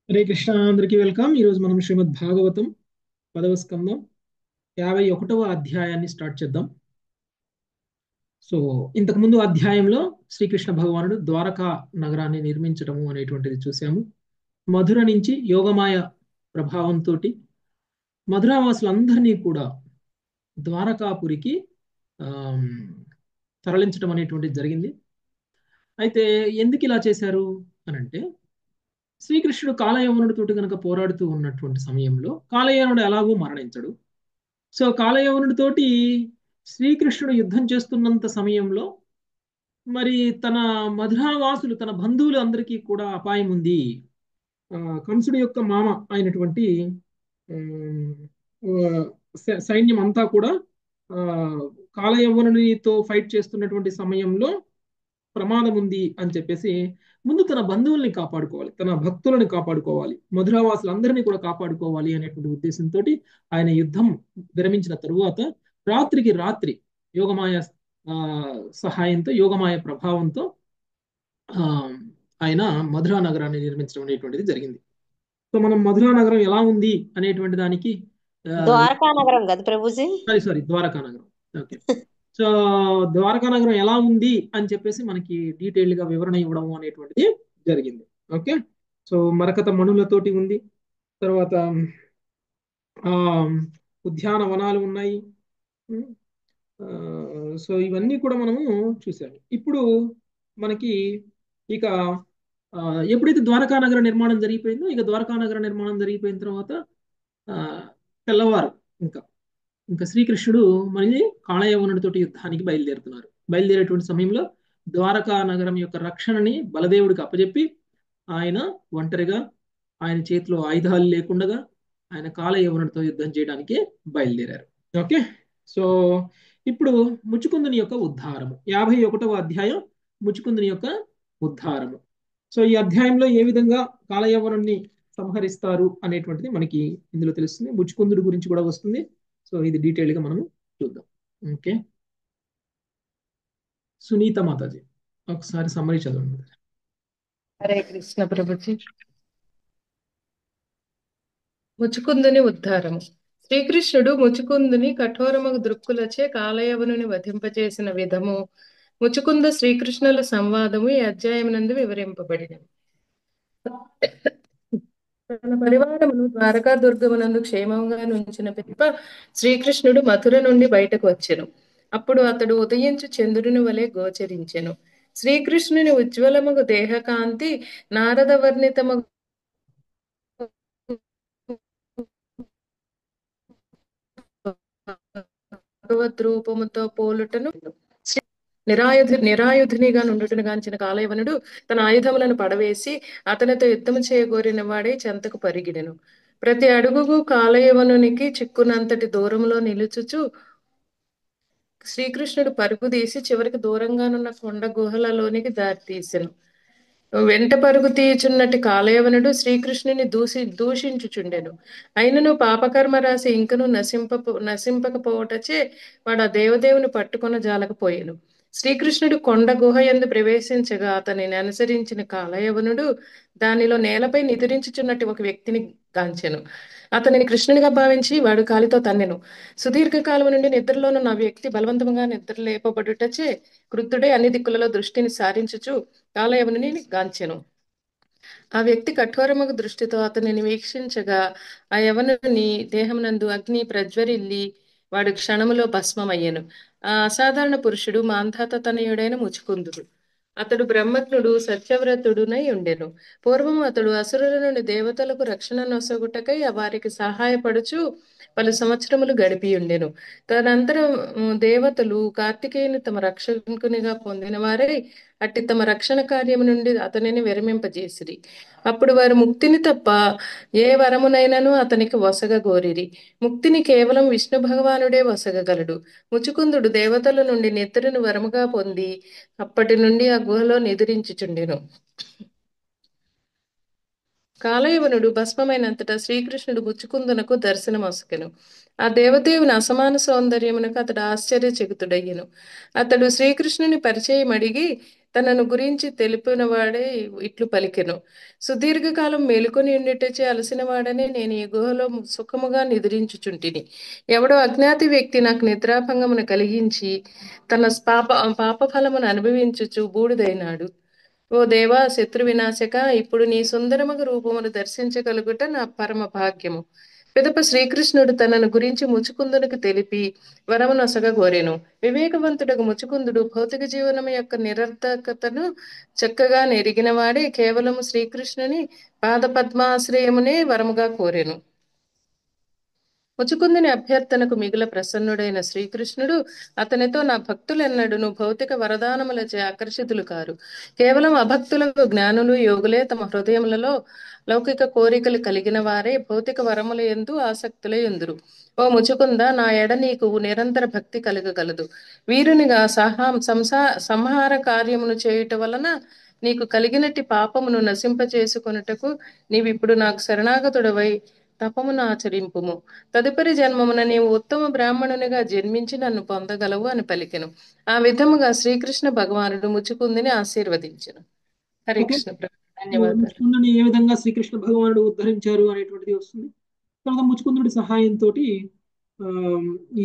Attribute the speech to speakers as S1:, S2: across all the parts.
S1: హరే కృష్ణ, అందరికీ వెల్కమ్. ఈరోజు మనం శ్రీమద్ భాగవతం 10వ స్కందం 51వ అధ్యాయాన్ని స్టార్ట్ చేద్దాం. సో ఇంతకు ముందు అధ్యాయంలో శ్రీకృష్ణ భగవానుడు ద్వారకా నగరాన్ని నిర్మించడము అనేటువంటిది చూసాము. మధుర నుంచి యోగమాయ ప్రభావంతో మధురావాసులందరినీ కూడా ద్వారకాపురికి ఆమ్, తరలించడం అనేటువంటిది జరిగింది. అయితే ఎందుకు ఇలా చేశారు అనంటే, శ్రీకృష్ణుడు కాలయవనుడితోటి కనుక పోరాడుతూ ఉన్నటువంటి సమయంలో కాలయవనుడు ఎలాగూ మరణించడు. సో కాలయవనుడితోటి శ్రీకృష్ణుడు యుద్ధం చేస్తున్నంత సమయంలో మరి తన మధురావాసులు తన బంధువులు అందరికీ కూడా అపాయం ఉంది. ఆ, కంసుడి యొక్క మామ అయినటువంటి ఉమ్, ఆ, సైన్యం అంతా కూడా ఆ, కాలయవనునితో ఫైట్ చేస్తున్నటువంటి సమయంలో ప్రమాదం ఉంది అని చెప్పేసి ముందు తన బంధువుల్ని కాపాడుకోవాలి, తన భక్తులను కాపాడుకోవాలి, మధురావాసులందరినీ కూడా కాపాడుకోవాలి అనేటువంటి ఉద్దేశంతో ఆయన యుద్ధం విరమించిన తరువాత రాత్రికి రాత్రి యోగమాయ ఆ, సహాయంతో, యోగమాయ ప్రభావంతో ఆ, ఆయన మధురా నగరాన్ని నిర్మించడం అనేటువంటిది జరిగింది. సో మనం మధురా నగరం ఎలా ఉంది అనేటువంటి దానికి
S2: ద్వారకా నగరం కదా ప్రభుజీ.
S1: సారీ సారీ ద్వారకా నగరం. ఓకే. సో ద్వారకా నగరం ఎలా ఉంది అని చెప్పేసి మనకి డీటెయిల్డ్ గా వివరణ ఇవ్వడం అనేటువంటిది జరిగింది. ఓకే. సో మరకత మణులతోటి ఉంది. తర్వాత ఆ ఉద్యానవనాలు ఉన్నాయి. ఉమ్, ఆ, సో ఇవన్నీ కూడా మనము చూసాము. ఇప్పుడు మనకి ఇక ఆ, ఎప్పుడైతే ద్వారకా నగర నిర్మాణం జరిగిపోయిందో, ఇక ద్వారకా నగర నిర్మాణం జరిగిపోయిన తర్వాత ఆ, తెల్లవారు ఇంకా ఇంకా శ్రీకృష్ణుడు మళ్ళీ కాళయవనుడితోటి యుద్ధానికి బయలుదేరుతున్నారు. బయలుదేరేటువంటి సమయంలో ద్వారకా నగరం యొక్క రక్షణని బలదేవుడికి అప్పచెప్పి ఆయన ఒంటరిగా, ఆయన చేతిలో ఆయుధాలు లేకుండగా ఆయన కాళయవనుడితో యుద్ధం చేయడానికి బయలుదేరారు. ఓకే. సో ఇప్పుడు ముచుకుందుని యొక్క ఉద్ధారము, 51వ అధ్యాయం, ముచుకుందుని యొక్క ఉద్ధారము. సో ఈ అధ్యాయంలో ఏ విధంగా కాలయవనుణ్ణి సంహరిస్తారు అనేటువంటిది మనకి ఇందులో తెలుస్తుంది. ముచుకుందుడి గురించి కూడా వస్తుంది. సో ఇది డీటెయిల్ గా మనము చూద్దాం. ఓకే. సునీత మాతాజీ ఒకసారి సమ్మరీ చదవండి.
S3: హరే కృష్ణ ప్రభుజీ. ముచుకుందుని ఉద్ధారము. శ్రీకృష్ణుడు ముచుకుందుని కఠోరమగు దృక్కులచే కాలయవనుని వధింపచేసిన విధము, ముచుకుంద శ్రీకృష్ణుల సంవాదము ఈ అధ్యాయమునందు వివరింపబడినది. తన పరివారమును ద్వారకా దుర్గమునందు క్షేమంగా నుంచిన పిదప శ్రీకృష్ణుడు మథుర నుండి బయటకు వచ్చెను. అప్పుడు అతడు ఉదయించు చంద్రుని వలె గోచరించెను. శ్రీకృష్ణుని ఉజ్వలమగు దేహకాంతి నారద వర్ణితమగు భగవద్రూపముతో పోలుటను నిరాయుధునిగా నుండుటను గాంచిన కాలయవనుడు తన ఆయుధములను పడవేసి అతనితో యుద్ధము చేయగోరిన వాడే చెంతకు పరిగిడెను. ప్రతి అడుగుకు కాలయవనునికి చిక్కునంతటి దూరంలో నిలుచుచు శ్రీకృష్ణుడు పరుగు తీసి చివరికి దూరంగానున్న కొండ గుహలలోనికి దారితీసెను. వెంట పరుగు తీయుచున్నటి కాలయవనుడు శ్రీకృష్ణుని దూషించుచుండెను. అయినను పాపకర్మ రాసి ఇంకను నశింపకపోవటచే వాడు ఆ దేవదేవుని పట్టుకొన జాలకపోయెను. శ్రీకృష్ణుడు కొండ గుహ యందు ప్రవేశించగా అతనిని అనుసరించిన కాలయవనుడు దానిలో నేలపై నిద్రించుచున్నట్టు ఒక వ్యక్తిని గాంచెను. అతనిని కృష్ణునిగా భావించి వాడు కాలితో తన్నెను. సుదీర్ఘకాలం నుండి నిద్రలోనున్న ఆ వ్యక్తి బలవంతంగా నిద్ర లేపబడుటచే క్రుద్ధుడై అన్ని దిక్కులలో దృష్టిని సారించుచు కాలయవనుని గాంచెను. ఆ వ్యక్తి కఠోరమగు దృష్టితో అతనిని వీక్షించగా ఆ యవనుని దేహమునందు అగ్ని ప్రజ్వరిల్లి వాడు క్షణములో భస్మమయ్యెను. ఆ అసాధారణ పురుషుడు మాంధాత తనయుడైన ముచుకుందుడు. అతడు బ్రహ్మజ్ఞుడు, సత్యవ్రతుడునై ఉండెను. పూర్వము అతడు అసురుల నుండి దేవతలకు రక్షణ నొసగుటకై వారికి సహాయపడుచు పలు సంవత్సరములు గడిపి ఉండెను. తదనంతరం దేవతలు కార్తికేయుని తమ రక్షకునిగా పొందిన వారై అట్టి తమ రక్షణ కార్యము నుండి అతనిని విరమింపజేసిరి. అప్పుడు వారు ముక్తిని తప్ప ఏ వరమునైనను అతనికి వసగగోరిరి. ముక్తిని కేవలం విష్ణు భగవానుడే వసగగలడు. ముచుకుందుడు దేవతల నుండి నిద్రను వరముగా పొంది అప్పటి నుండి ఆ గుహలో నిద్రించుచుండెను. కాలయవనుడు భస్మమైనంతటా శ్రీకృష్ణుడు ముచుకుందునకు దర్శనమొసకెను. ఆ దేవదేవుని అసమాన సౌందర్యమునకు అతడు ఆశ్చర్యచకితుడయ్యెను. అతడు శ్రీకృష్ణుని పరిచయం అడిగి తనను గురించి తెలిపిన వాడే ఇట్లు పలికెను. సుదీర్ఘకాలం మేలుకొని ఉండిటచే అలసిన వాడనే నేను ఈ గుహలో సుఖముగా నిద్రించుచుంటిని. ఎవడో అజ్ఞాతి వ్యక్తి నాకు నిద్రాభంగమును కలిగించి తన పాప ఫలమును అనుభవించుచు బూడిదైనాడు. ఓ దేవా, శత్రు వినాశక, ఇప్పుడు నీ సుందరమగు రూపమును దర్శించగలుగుట నా పరమ భాగ్యము. పిదప శ్రీకృష్ణుడు తనను గురించి ముచుకుందునికి తెలిపి వరమునొసగ కోరెను. వివేకవంతుడకు ముచుకుందుడు భౌతిక జీవనము యొక్క నిరర్థకతను చక్కగా నెరిగినవాడే కేవలము శ్రీకృష్ణుని పాదపద్మాశ్రయమునే వరముగా కోరెను. ముచుకుందుని అభ్యర్థనకు మిగుల ప్రసన్నుడైన శ్రీకృష్ణుడు అతనితో, నా భక్తులెన్నడును భౌతిక వరదానములచే ఆకర్షితులు కారు. కేవలం అభక్తులకు జ్ఞానులు యోగులే తమ హృదయములలో లౌకిక కోరికలు కలిగిన వారే భౌతిక వరముల యందు ఆసక్తులై ఉందురు. ఓ ముచుకుంద, నా ఎడ నీకు నిరంతర భక్తి కలగగలదు. వీరునిగా సంహార కార్యమును చేయుట వలన నీకు కలిగినట్టి పాపమును నశింపచేసుకొనుటకు నీవిప్పుడు నాకు శరణాగతుడవై తపమును ఆచరింపుము. తదుపరి జన్మమున నీవు ఉత్తమ బ్రాహ్మణునిగా జన్మించి నన్ను పొందగలవు అని పలికెను. ఆ విధముగా శ్రీకృష్ణ భగవానుడు ముచుకుందిని ఆశీర్వదించెను. హరే
S1: ఓకే.
S3: కృష్ణ ప్రభు. ధన్యవాదాలు.
S1: ముచుకుందుని ఏ విధంగా శ్రీకృష్ణ భగవానుడు ఉద్ధరించారు అనేటువంటిది వస్తుంది. తర్వాత ముచుకుందుడి సహాయంతో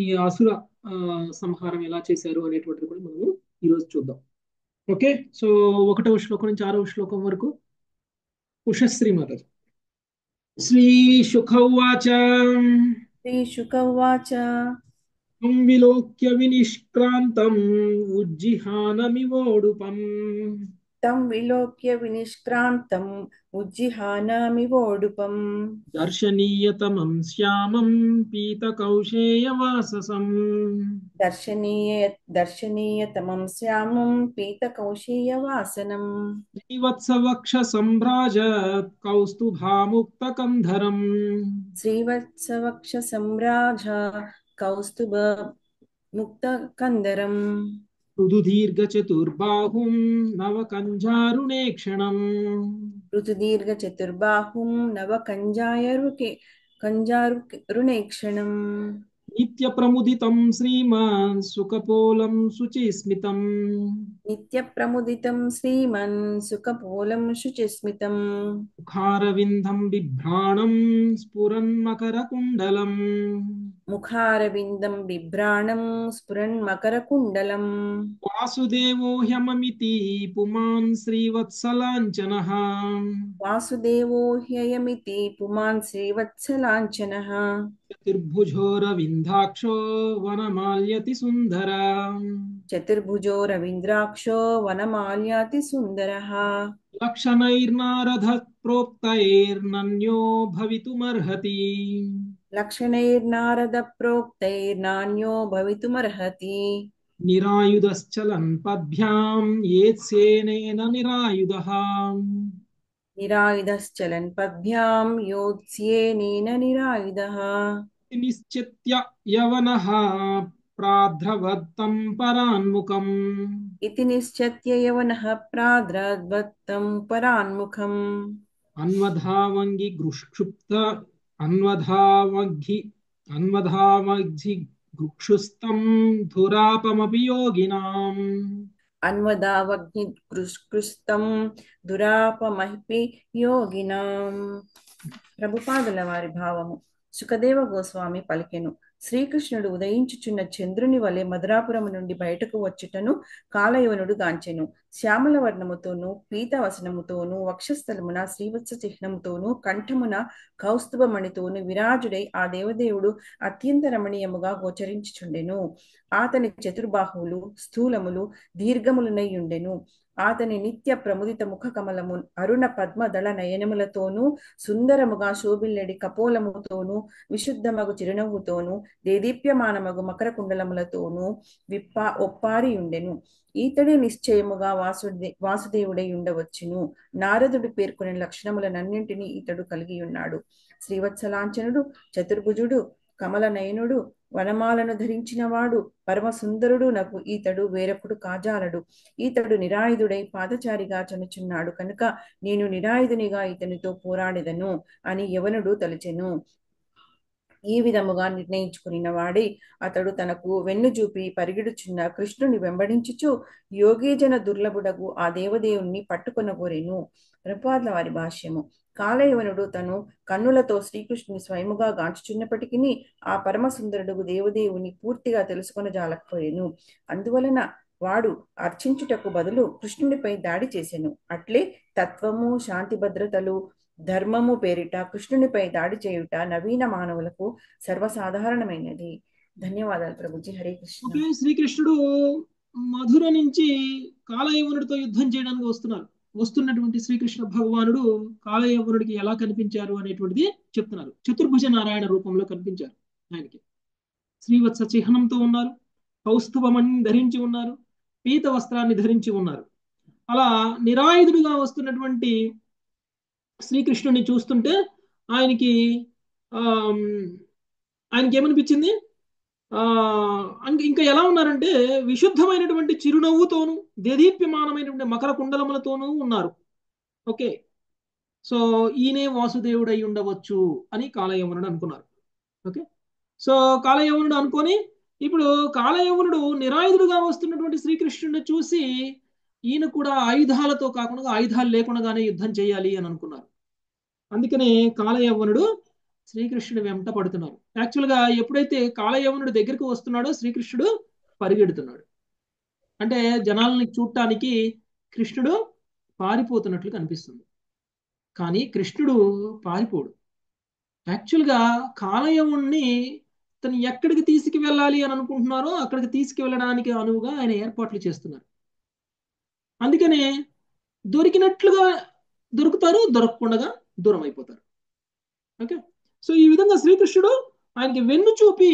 S1: ఈ అసుర సంహారం ఎలా చేశారు అనేటువంటిది కూడా మనము ఈరోజు చూద్దాం. ఓకే, సో 1వ శ్లోకం నుంచి 6వ శ్లోకం వరకు ఉషశ్రీ మాతాజీ. శ్రీ శుకౌవాచ
S4: श्रीशुक उवाच
S1: తం విలోక్య వినిష్క్రాంతం ఉజ్జిహానమివోడుపం
S4: तं विलोक्य विनिष्क्रान्तम् उज्जिहानामिवोडुपम्
S1: దర్శనీయతమం శ్యామం పీతకౌశేయవాససం
S4: दर्शनीयतमं श्यामं पीतकौशेयवासनम्
S1: శ్రీవత్సవక్ష సంభ్రాజత్ కౌస్తుభాముక్తకంధరం
S4: श्रीवत्सवक्षसम्राज कौस्तुभ मुक्तकन्दरम्
S1: మృదుదీర్ఘచతుర్బాహుం నవకంజారుణేక్షణం
S4: ऋतुदीर्घचतुर्बाहुं कञ्जारुणेक्षणम्
S1: నిత్యప్రముదితం శ్రీమాన్ సుఖపోలం శుచిస్మితం
S4: नित्यप्रमुदितं श्रीमन् सुखपोलं शुचिस्मितम्
S1: ముఖారవిందం బిభ్రాణం స్ఫురన్మకరకుండలం
S4: मुखारविन्दं बिभ्राणं स्फुरन्मकरकुण्डलम्
S1: వాసుదేవో హ్యమమితి పుమాన్ శ్రీవత్సలాంఛనః
S4: वासुदेवो ह्ययमिति पुमान् श्रीवत्सलाञ्छनः
S1: చతుర్భుజోరవిందాక్షో వనమాల్యతి సుందర
S4: चतुर्भुजो रवीन्द्राक्षो वनमाल्याति सुन्दरः
S1: లక్షణైర్నారద ప్రోక్తైర్నన్యో భవితుమర్హతి
S4: लक्षणैर्नारदप्रोक्तैर्नान्यो भवितुमर्हति
S1: నిరాయుధశ్చలన్ పద్భ్యాం ఏత్సేనేన నిరాయుధః
S4: निरायुधश्चलन् पद्भ्यां योत्स्येनेन निरायुधः
S1: నిశ్చిత్య యవనః ప్రాద్రవత్తం పరాన్ముఖం
S4: इति निश्चित्य यवनः प्राद्रवत्तं परान्मुखम्
S1: అన్వధావంగి గృక్షుప్త అన్వధావగ్ధి గృక్షుస్తం ధురాపమపి యోగినాం
S4: अन्वदावग्निकृस्तं दुरापमहि योगिनां ప్రభుపాదుల వారి భావము. సుఖదేవ గోస్వామి పలికెను. శ్రీకృష్ణుడు ఉదయించుచున్న చంద్రుని వలె మధురాపురము నుండి బయటకు వచ్చుటను కాలయవనుడు గాంచెను. శ్యామల వర్ణముతోనూ పీతవసనముతోనూ వక్షస్థలమున శ్రీవత్స చిహ్నముతోనూ కంఠమున కౌస్తుభమణితోనూ విరాజుడై ఆ దేవదేవుడు అత్యంత రమణీయముగా గోచరించుచుండెను. అతని చతుర్బాహువులు స్థూలములు దీర్ఘములనై ఉండెను. అతని నిత్య ప్రముదిత ముఖ కమలము అరుణ పద్మదళ నయనములతోనూ సుందరముగా శోభిల్లెడి కపోలముతోనూ విశుద్ధమగు చిరునవ్వుతోనూ దేదీప్యమానమగు మకర కుండలములతోనూ ఒప్పారి ఉండెను. ఈతడే నిశ్చయముగా వాసుదేవుడై ఉండవచ్చును. నారదుడు పేర్కొనే లక్షణములనన్నింటినీ ఈతడు కలిగి ఉన్నాడు. శ్రీవత్సలాంఛనుడు, చతుర్భుజుడు, కమల నయనుడు, వనమాలను ధరించినవాడు, పరమ సుందరుడు నకు ఈతడు వేరొకడు కాజాలడు. ఈతడు నిరాయుధుడై పాదచారిగా చనుచున్నాడు కనుక నేను నిరాయుధునిగా ఇతనితో పోరాడెదను అని యవనుడు తలచెను. ఈ విధముగా నిర్ణయించుకున్న వాడి అతడు తనకు వెన్ను చూపి పరిగెడుచున్న కృష్ణుని వెంబడించుచు యోగీజన దుర్లభుడగు ఆ దేవదేవుణ్ణి పట్టుకొనగోరెను. ప్రభుపాదుల వారి భాష్యము. కాలయవనుడు తను కన్నులతో శ్రీకృష్ణుని స్వయముగా గాంచుచున్నప్పటికీ ఆ పరమసుందరుడు దేవదేవుని పూర్తిగా తెలుసుకొనజాలకపోయెను. అందువలన వాడు అర్చించుటకు బదులు కృష్ణునిపై దాడి చేసెను. అట్లే తత్వము, శాంతి భద్రతలు, ధర్మము పేరిట కృష్ణునిపై దాడి చేయుట నవీన మానవులకు సర్వసాధారణమైనది. ధన్యవాదాలు ప్రభుజీ. హరే కృష్ణ.
S1: ఓకే, శ్రీకృష్ణుడు మధుర నుంచి కాలయవనుడితో యుద్ధం చేయడానికి వస్తున్నటువంటి శ్రీకృష్ణ భగవానుడు కాలయవనుడికి ఎలా కనిపించారు అనేటువంటిది చెప్తున్నారు. చతుర్భుజ నారాయణ రూపంలో కనిపించారు ఆయనకి. శ్రీవత్స చిహ్నంతో ఉన్నారు, కౌస్తుభమణి ధరించి ఉన్నారు, పీత వస్త్రాన్ని ధరించి ఉన్నారు. అలా నిరాయుధుడిగా వస్తున్నటువంటి శ్రీకృష్ణుడిని చూస్తుంటే ఆయనకి ఆయనకి ఏమనిపించింది? ఇంకా ఎలా ఉన్నారంటే విశుద్ధమైనటువంటి చిరునవ్వుతోనూ దేదీప్యమానమైనటువంటి మకర కుండలములతోనూ ఉన్నారు. ఓకే, సో ఈయనే వాసుదేవుడు అయి ఉండవచ్చు అని కాలయవనుడు అనుకున్నారు. ఓకే, సో కాలయవనుడు అనుకొని ఇప్పుడు కాలయవనుడు నిరాయుధుడుగా వస్తున్నటువంటి శ్రీకృష్ణుడిని చూసి ఈయన కూడా ఆయుధాలతో కాకుండా ఆయుధాలు లేకుండానే యుద్ధం చేయాలి అని అనుకున్నారు. అందుకనే కాలయవనుడు శ్రీకృష్ణుడు వెంట పడుతున్నారు. యాక్చువల్గా ఎప్పుడైతే కాలయవనుడు దగ్గరికి వస్తున్నాడో శ్రీకృష్ణుడు పరిగెడుతున్నాడు. అంటే జనాలని చూడటానికి కృష్ణుడు పారిపోతున్నట్లు కనిపిస్తుంది, కానీ కృష్ణుడు పారిపోడు. యాక్చువల్గా కాలయవనుణ్ణి తను ఎక్కడికి తీసుకువెళ్ళాలి అని అనుకుంటున్నారో అక్కడికి తీసుకువెళ్ళడానికి అనువుగా ఆయన ఏర్పాట్లు చేస్తున్నారు. అందుకనే దొరికినట్లుగా దొరుకుతారు, దొరకకుండా దూరం అయిపోతారు. ఓకే, సో ఈ విధంగా శ్రీకృష్ణుడు ఆయనకి వెన్ను చూపి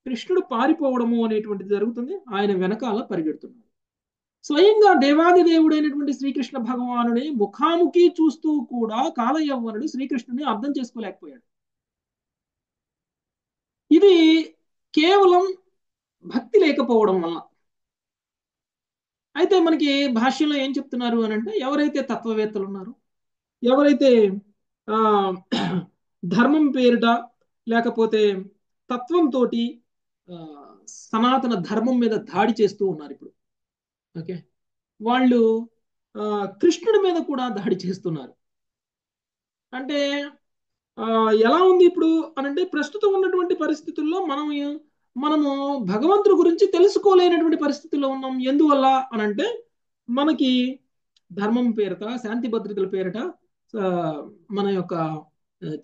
S1: కృష్ణుడు పారిపోవడము అనేటువంటిది జరుగుతుంది. ఆయన వెనకాల పరిగెడుతున్నాడు. స్వయంగా దేవాది దేవుడైనటువంటి శ్రీకృష్ణ భగవానుని ముఖాముఖి చూస్తూ కూడా కాలయవ్వనుడు శ్రీకృష్ణుని అర్థం చేసుకోలేకపోయాడు. ఇది కేవలం భక్తి లేకపోవడం వల్ల. అయితే మనకి భాష్యంలో ఏం చెప్తున్నారు అని అంటే, ఎవరైతే తత్వవేత్తలు ఉన్నారో, ఎవరైతే ధర్మం పేరిట లేకపోతే తత్వంతో సనాతన ధర్మం మీద దాడి చేస్తూ ఉన్నారు ఇప్పుడు. ఓకే, వాళ్ళు కృష్ణుడి మీద కూడా దాడి చేస్తున్నారు. అంటే ఎలా ఉంది ఇప్పుడు అనంటే, ప్రస్తుతం ఉన్నటువంటి పరిస్థితుల్లో మనము భగవంతుడి గురించి తెలుసుకోలేనటువంటి పరిస్థితుల్లో ఉన్నాం. ఎందువల్ల అనంటే, మనకి ధర్మం పేరిట, శాంతి భద్రతల పేరిట మన యొక్క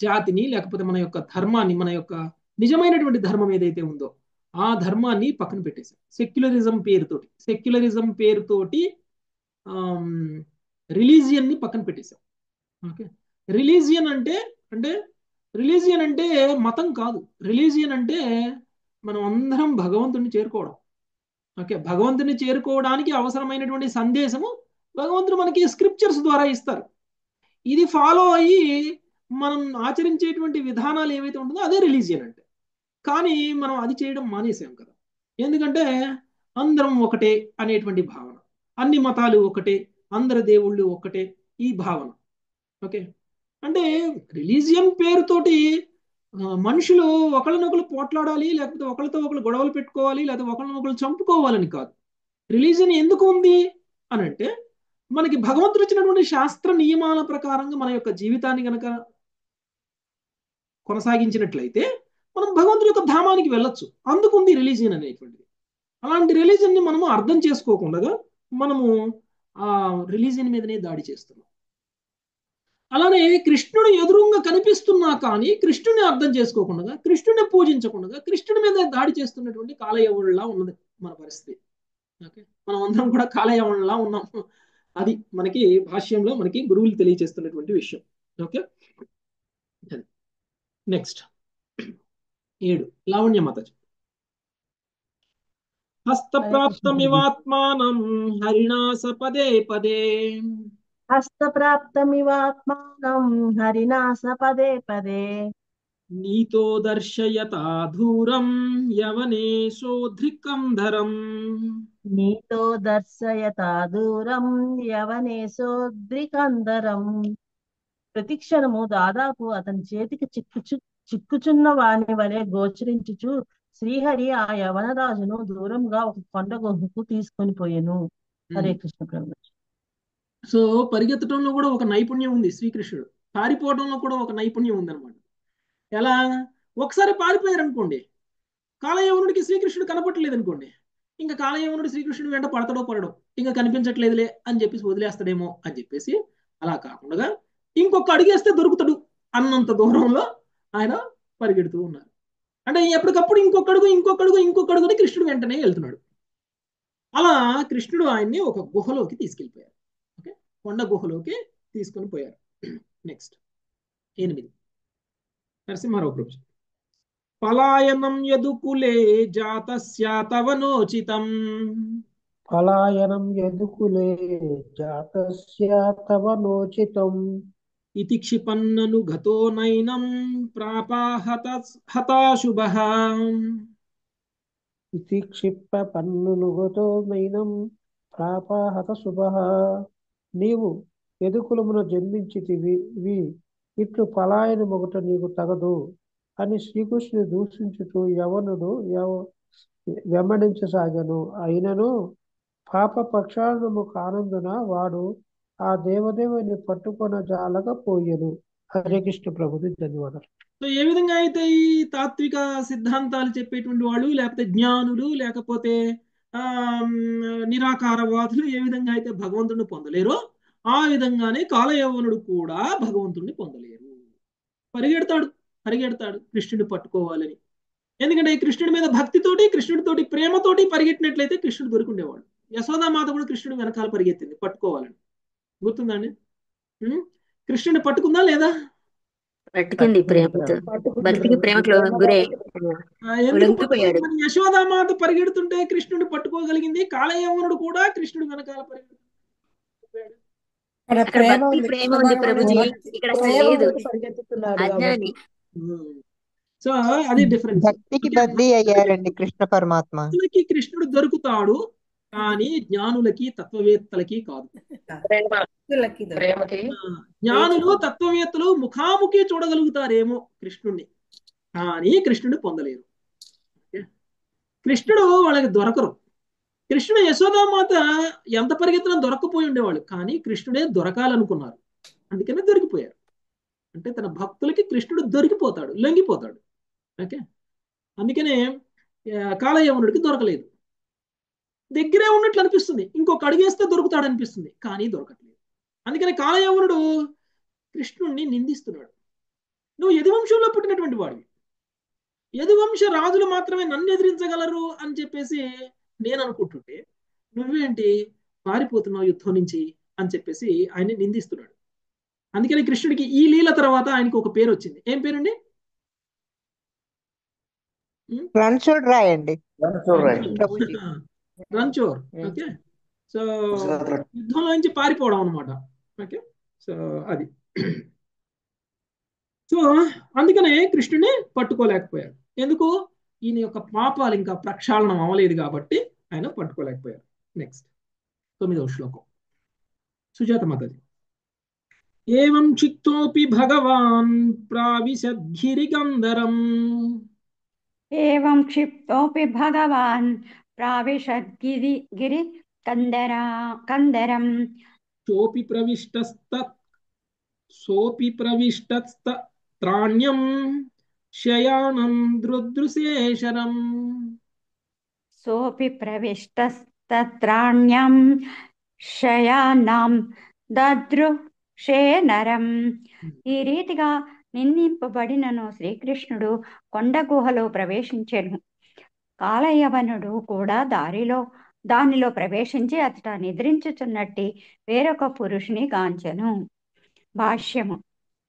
S1: జాతిని లేకపోతే మన యొక్క ధర్మాన్ని, మన యొక్క నిజమైనటువంటి ధర్మం ఏదైతే ఉందో ఆ ధర్మాన్ని పక్కన పెట్టేశాం. సెక్యులరిజం పేరుతోటి రిలీజియన్ని పక్కన పెట్టేశాం. ఓకే, రిలీజియన్ అంటే మతం కాదు. రిలీజియన్ అంటే మనం అందరం భగవంతుడిని చేరుకోవడం. ఓకే, భగవంతుని చేరుకోవడానికి అవసరమైనటువంటి సందేశము భగవంతుడు మనకి స్క్రిప్చర్స్ ద్వారా ఇస్తారు. ఇది ఫాలో అయ్యి మనం ఆచరించేటువంటి విధానాలు ఏవైతే ఉంటుందో అదే రిలీజియన్ అంటే. కానీ మనం అది చేయడం మానేసాం కదా. ఎందుకంటే అందరం ఒకటే అనేటువంటి భావన, అన్ని మతాలు ఒకటే, అందరి దేవుళ్ళు ఒకటే, ఈ భావన. ఓకే, అంటే రిలీజియన్ పేరుతోటి మనుషులు ఒకళ్ళనొకరు పోట్లాడాలి, లేకపోతే ఒకరితో ఒకరు గొడవలు పెట్టుకోవాలి, లేకపోతే ఒకరినొకరు చంపుకోవాలని కాదు. రిలీజియన్ ఎందుకు ఉంది అని అంటే, మనకి భగవంతుడు ఇచ్చినటువంటి శాస్త్ర నియమాల ప్రకారంగా మన యొక్క జీవితాన్ని గనక కొనసాగించినట్లయితే మనం భగవంతుడి యొక్క ధామానికి వెళ్ళొచ్చు. అందుకు ఉంది రిలీజియన్ అనేటువంటిది. అలాంటి రిలీజియన్ని మనము అర్థం చేసుకోకుండా మనము ఆ రిలీజియన్ మీదనే దాడి చేస్తున్నాం. అలానే కృష్ణుడు ఎదురుగా కనిపిస్తున్నా కానీ కృష్ణుని అర్థం చేసుకోకుండా, కృష్ణుని పూజించకుండా కృష్ణుడి మీద దాడి చేస్తున్నటువంటి కాలయవనులా ఉన్నది మన పరిస్థితి. ఓకే, మనం అందరం కూడా కాలయవనులా ఉన్నాం. అది మనకి భాష్యంలో మనకి గురువులు తెలియజేస్తున్నటువంటి విషయం. Okay, next 7 Lavanya Mataji. హస్తప్రాప్తమివాత్మానం హరిణాస పదే పదే,
S5: హస్తప్రాప్తమివాత్మానం హరిణాస పదే పదే,
S1: నీతో దర్శయతా దూరం యవనేశోధృకంధరం,
S5: నీతో దర్శయతా దూరం యవనేశోద్రికందరం. ప్రతిక్షణము దాదాపు అతని చేతికి చిక్కుచున్న వాని వలె గోచరించుచు శ్రీహరి ఆ యవనరాజును దూరంగా ఒక కొండ గుహకు తీసుకొని పోయెను. హరే కృష్ణ ప్రభు.
S1: సో పరిగెత్తడంలో కూడా ఒక నైపుణ్యం ఉంది శ్రీకృష్ణుడు, పారిపోవడంలో కూడా ఒక నైపుణ్యం ఉంది అనమాట. ఎలా? ఒకసారి పారిపోయారు అనుకోండి, కాలయవనుడికి శ్రీకృష్ణుడు కనపట్టలేదు అనుకోండి, ఇంకా కాలయవనుడు శ్రీకృష్ణుడు వెంట పడతాడో పడడం, ఇంకా కనిపించట్లేదులే అని చెప్పేసి వదిలేస్తాడేమో అని చెప్పేసి, అలా కాకుండా ఇంకొక అడిగేస్తే దొరుకుతాడు అన్నంత దూరంలో ఆయన పరిగెడుతూ ఉన్నారు. అంటే ఎప్పటికప్పుడు ఇంకొక అడుగుని కృష్ణుడు వెంటనే వెళ్తున్నాడు. అలా కృష్ణుడు ఆయన్ని ఒక గుహలోకి తీసుకెళ్ళిపోయారు. ఓకే, కొండ గుహలోకి తీసుకొని పోయారు. నెక్స్ట్ 8 నరసింహారావు ప్రభు. పలాయనం యదుకులే జాతస్య తవనోచితం
S6: పలాయనం యదుకులే జాతస్య తవ నోచితం
S1: ఇతి క్షిపన్నను గతో నైనం ప్రాపాహత హతాశుభః.
S6: ఇతి క్షిప్ప పన్నులుగతో నైనం ప్రాపాహత శుభః. నీవు యదుకులమున జన్మించితివి, ఇట్లు పలాయనమొకట నీకు తగదు అని శ్రీకృష్ణుని దూషించుతూ యవనుడు వెంబడించసాగాను. అయినను పాప ప్రక్షాళనము కానందున వాడు ఆ దేవదేవుని పట్టుకొన జాలకపోయెను. హరే కృష్ణ ప్రభుది. ధన్యవాదాలు.
S1: సో ఏ విధంగా అయితే ఈ తాత్విక సిద్ధాంతాలు చెప్పేటువంటి వాళ్ళు, లేకపోతే జ్ఞానులు, లేకపోతే నిరాకారవాదులు ఏ విధంగా అయితే భగవంతుడిని పొందలేరో, ఆ విధంగానే కాలయవనుడు కూడా భగవంతుడిని పొందలేరు. పరిగెడతాడు కృష్ణుడిని పట్టుకోవాలని. ఎందుకంటే కృష్ణుడి మీద భక్తితోటి, కృష్ణుడితోటి ప్రేమతోటి పరిగెట్టినట్లయితే కృష్ణుడు దొరికిండేవాడు. యశోదామాత కూడా కృష్ణుడు వెనకాల పరిగెత్తింది పట్టుకోవాలని. గుర్తుందండి? కృష్ణుడిని పట్టుకుందా లేదా?
S2: పట్టుకుంది ప్రేమతో, భక్తికి ప్రేమకు గురై లొంగిపోయాడు.
S1: యశోదామాత పరిగెడుతుంటే కృష్ణుడిని పట్టుకోగలిగింది, కాలయవనుడు కూడా కృష్ణుడు వెనకాల పరిగెడుతున్నాడు.
S2: అక్కడ భక్తి ప్రేమ ఉంది ప్రభుజీ, ఇక్కడ అసలు లేదు, అజ్ఞాని.
S1: సో అది డిఫరెన్స్.
S7: భక్తికి బద్దీ అయ్యారండి కృష్ణ పరమాత్మ.
S1: కృష్ణుడు దొరుకుతాడు, కానీ జ్ఞానులకి తత్వవేత్తలకి కాదు. జ్ఞానులు తత్వవేత్తలు ముఖాముఖి చూడగలుగుతారేమో కృష్ణుడిని, కానీ కృష్ణుడిని పొందలేరు. కృష్ణుడు వాళ్ళకి దొరకరు. కృష్ణుడు యశోదామాత ఎంత పరిగెత్తినా దొరకపోయి ఉండేవాళ్ళు, కానీ కృష్ణుడే దొరకాలనుకున్నారు, అందుకనే దొరికిపోయారు. అంటే తన భక్తులకి కృష్ణుడు దొరికిపోతాడు, లొంగిపోతాడు. ఓకే, అందుకనే కాలయవనుడికి దొరకలేదు. దగ్గరే ఉన్నట్లు అనిపిస్తుంది, ఇంకొక అడిగేస్తే దొరుకుతాడు అనిపిస్తుంది, కానీ దొరకట్లేదు. అందుకని కాలయవనుడు కృష్ణుడిని నిందిస్తున్నాడు. నువ్వు యదువంశంలో పుట్టినటువంటి వాడివి, యదువంశ రాజులు మాత్రమే నన్ను ఎదిరించగలరు అని చెప్పేసి నేను అనుకుంటుంటే, నువ్వేంటి పారిపోతున్నావు యుద్ధం నుంచి అని చెప్పేసి ఆయన్ని నిందిస్తున్నాడు. అందుకని కృష్ణుడికి ఈ లీల తర్వాత ఆయనకి ఒక పేరు వచ్చింది. ఏం పేరండి?
S7: రణ్చోడ్ రాయండి.
S1: రణ్చోర్. ఓకే, సో యుద్ధంలో నుంచి పారిపోవడం అనమాట. ఓకే, సో అది. సో అందుకనే కృష్ణుడిని పట్టుకోలేకపోయారు. ఎందుకు? ఈయన యొక్క పాపాలు ఇంకా ప్రక్షాళనం అవ్వలేదు కాబట్టి ఆయన పట్టుకోలేకపోయారు. నెక్స్ట్ 9వ శ్లోకం. సుజాత మాతాజీ. ఏవం క్షిప్తోపి భగవాన్ ప్రావిశద్గిరికందరం
S8: ఏవం క్షిప్తోపి భగవాన్ ప్రావిశద్గిరి కందరం
S1: సోపి ప్రవిష్టత్రాణ్యం శయానం దృదృశేషరం.
S8: సోపి ప్రవిష్టత్రాణ్యం శయానం దదృశేనరం. ఈ రీతిగా నిందింపబడినను శ్రీకృష్ణుడు కొండ గుహలో ప్రవేశించెను. కాలయవనుడు కూడా దానిలో ప్రవేశించి అతట నిద్రించుచున్నట్టి వేరొక పురుషుని గాంచెను. భాష్యము.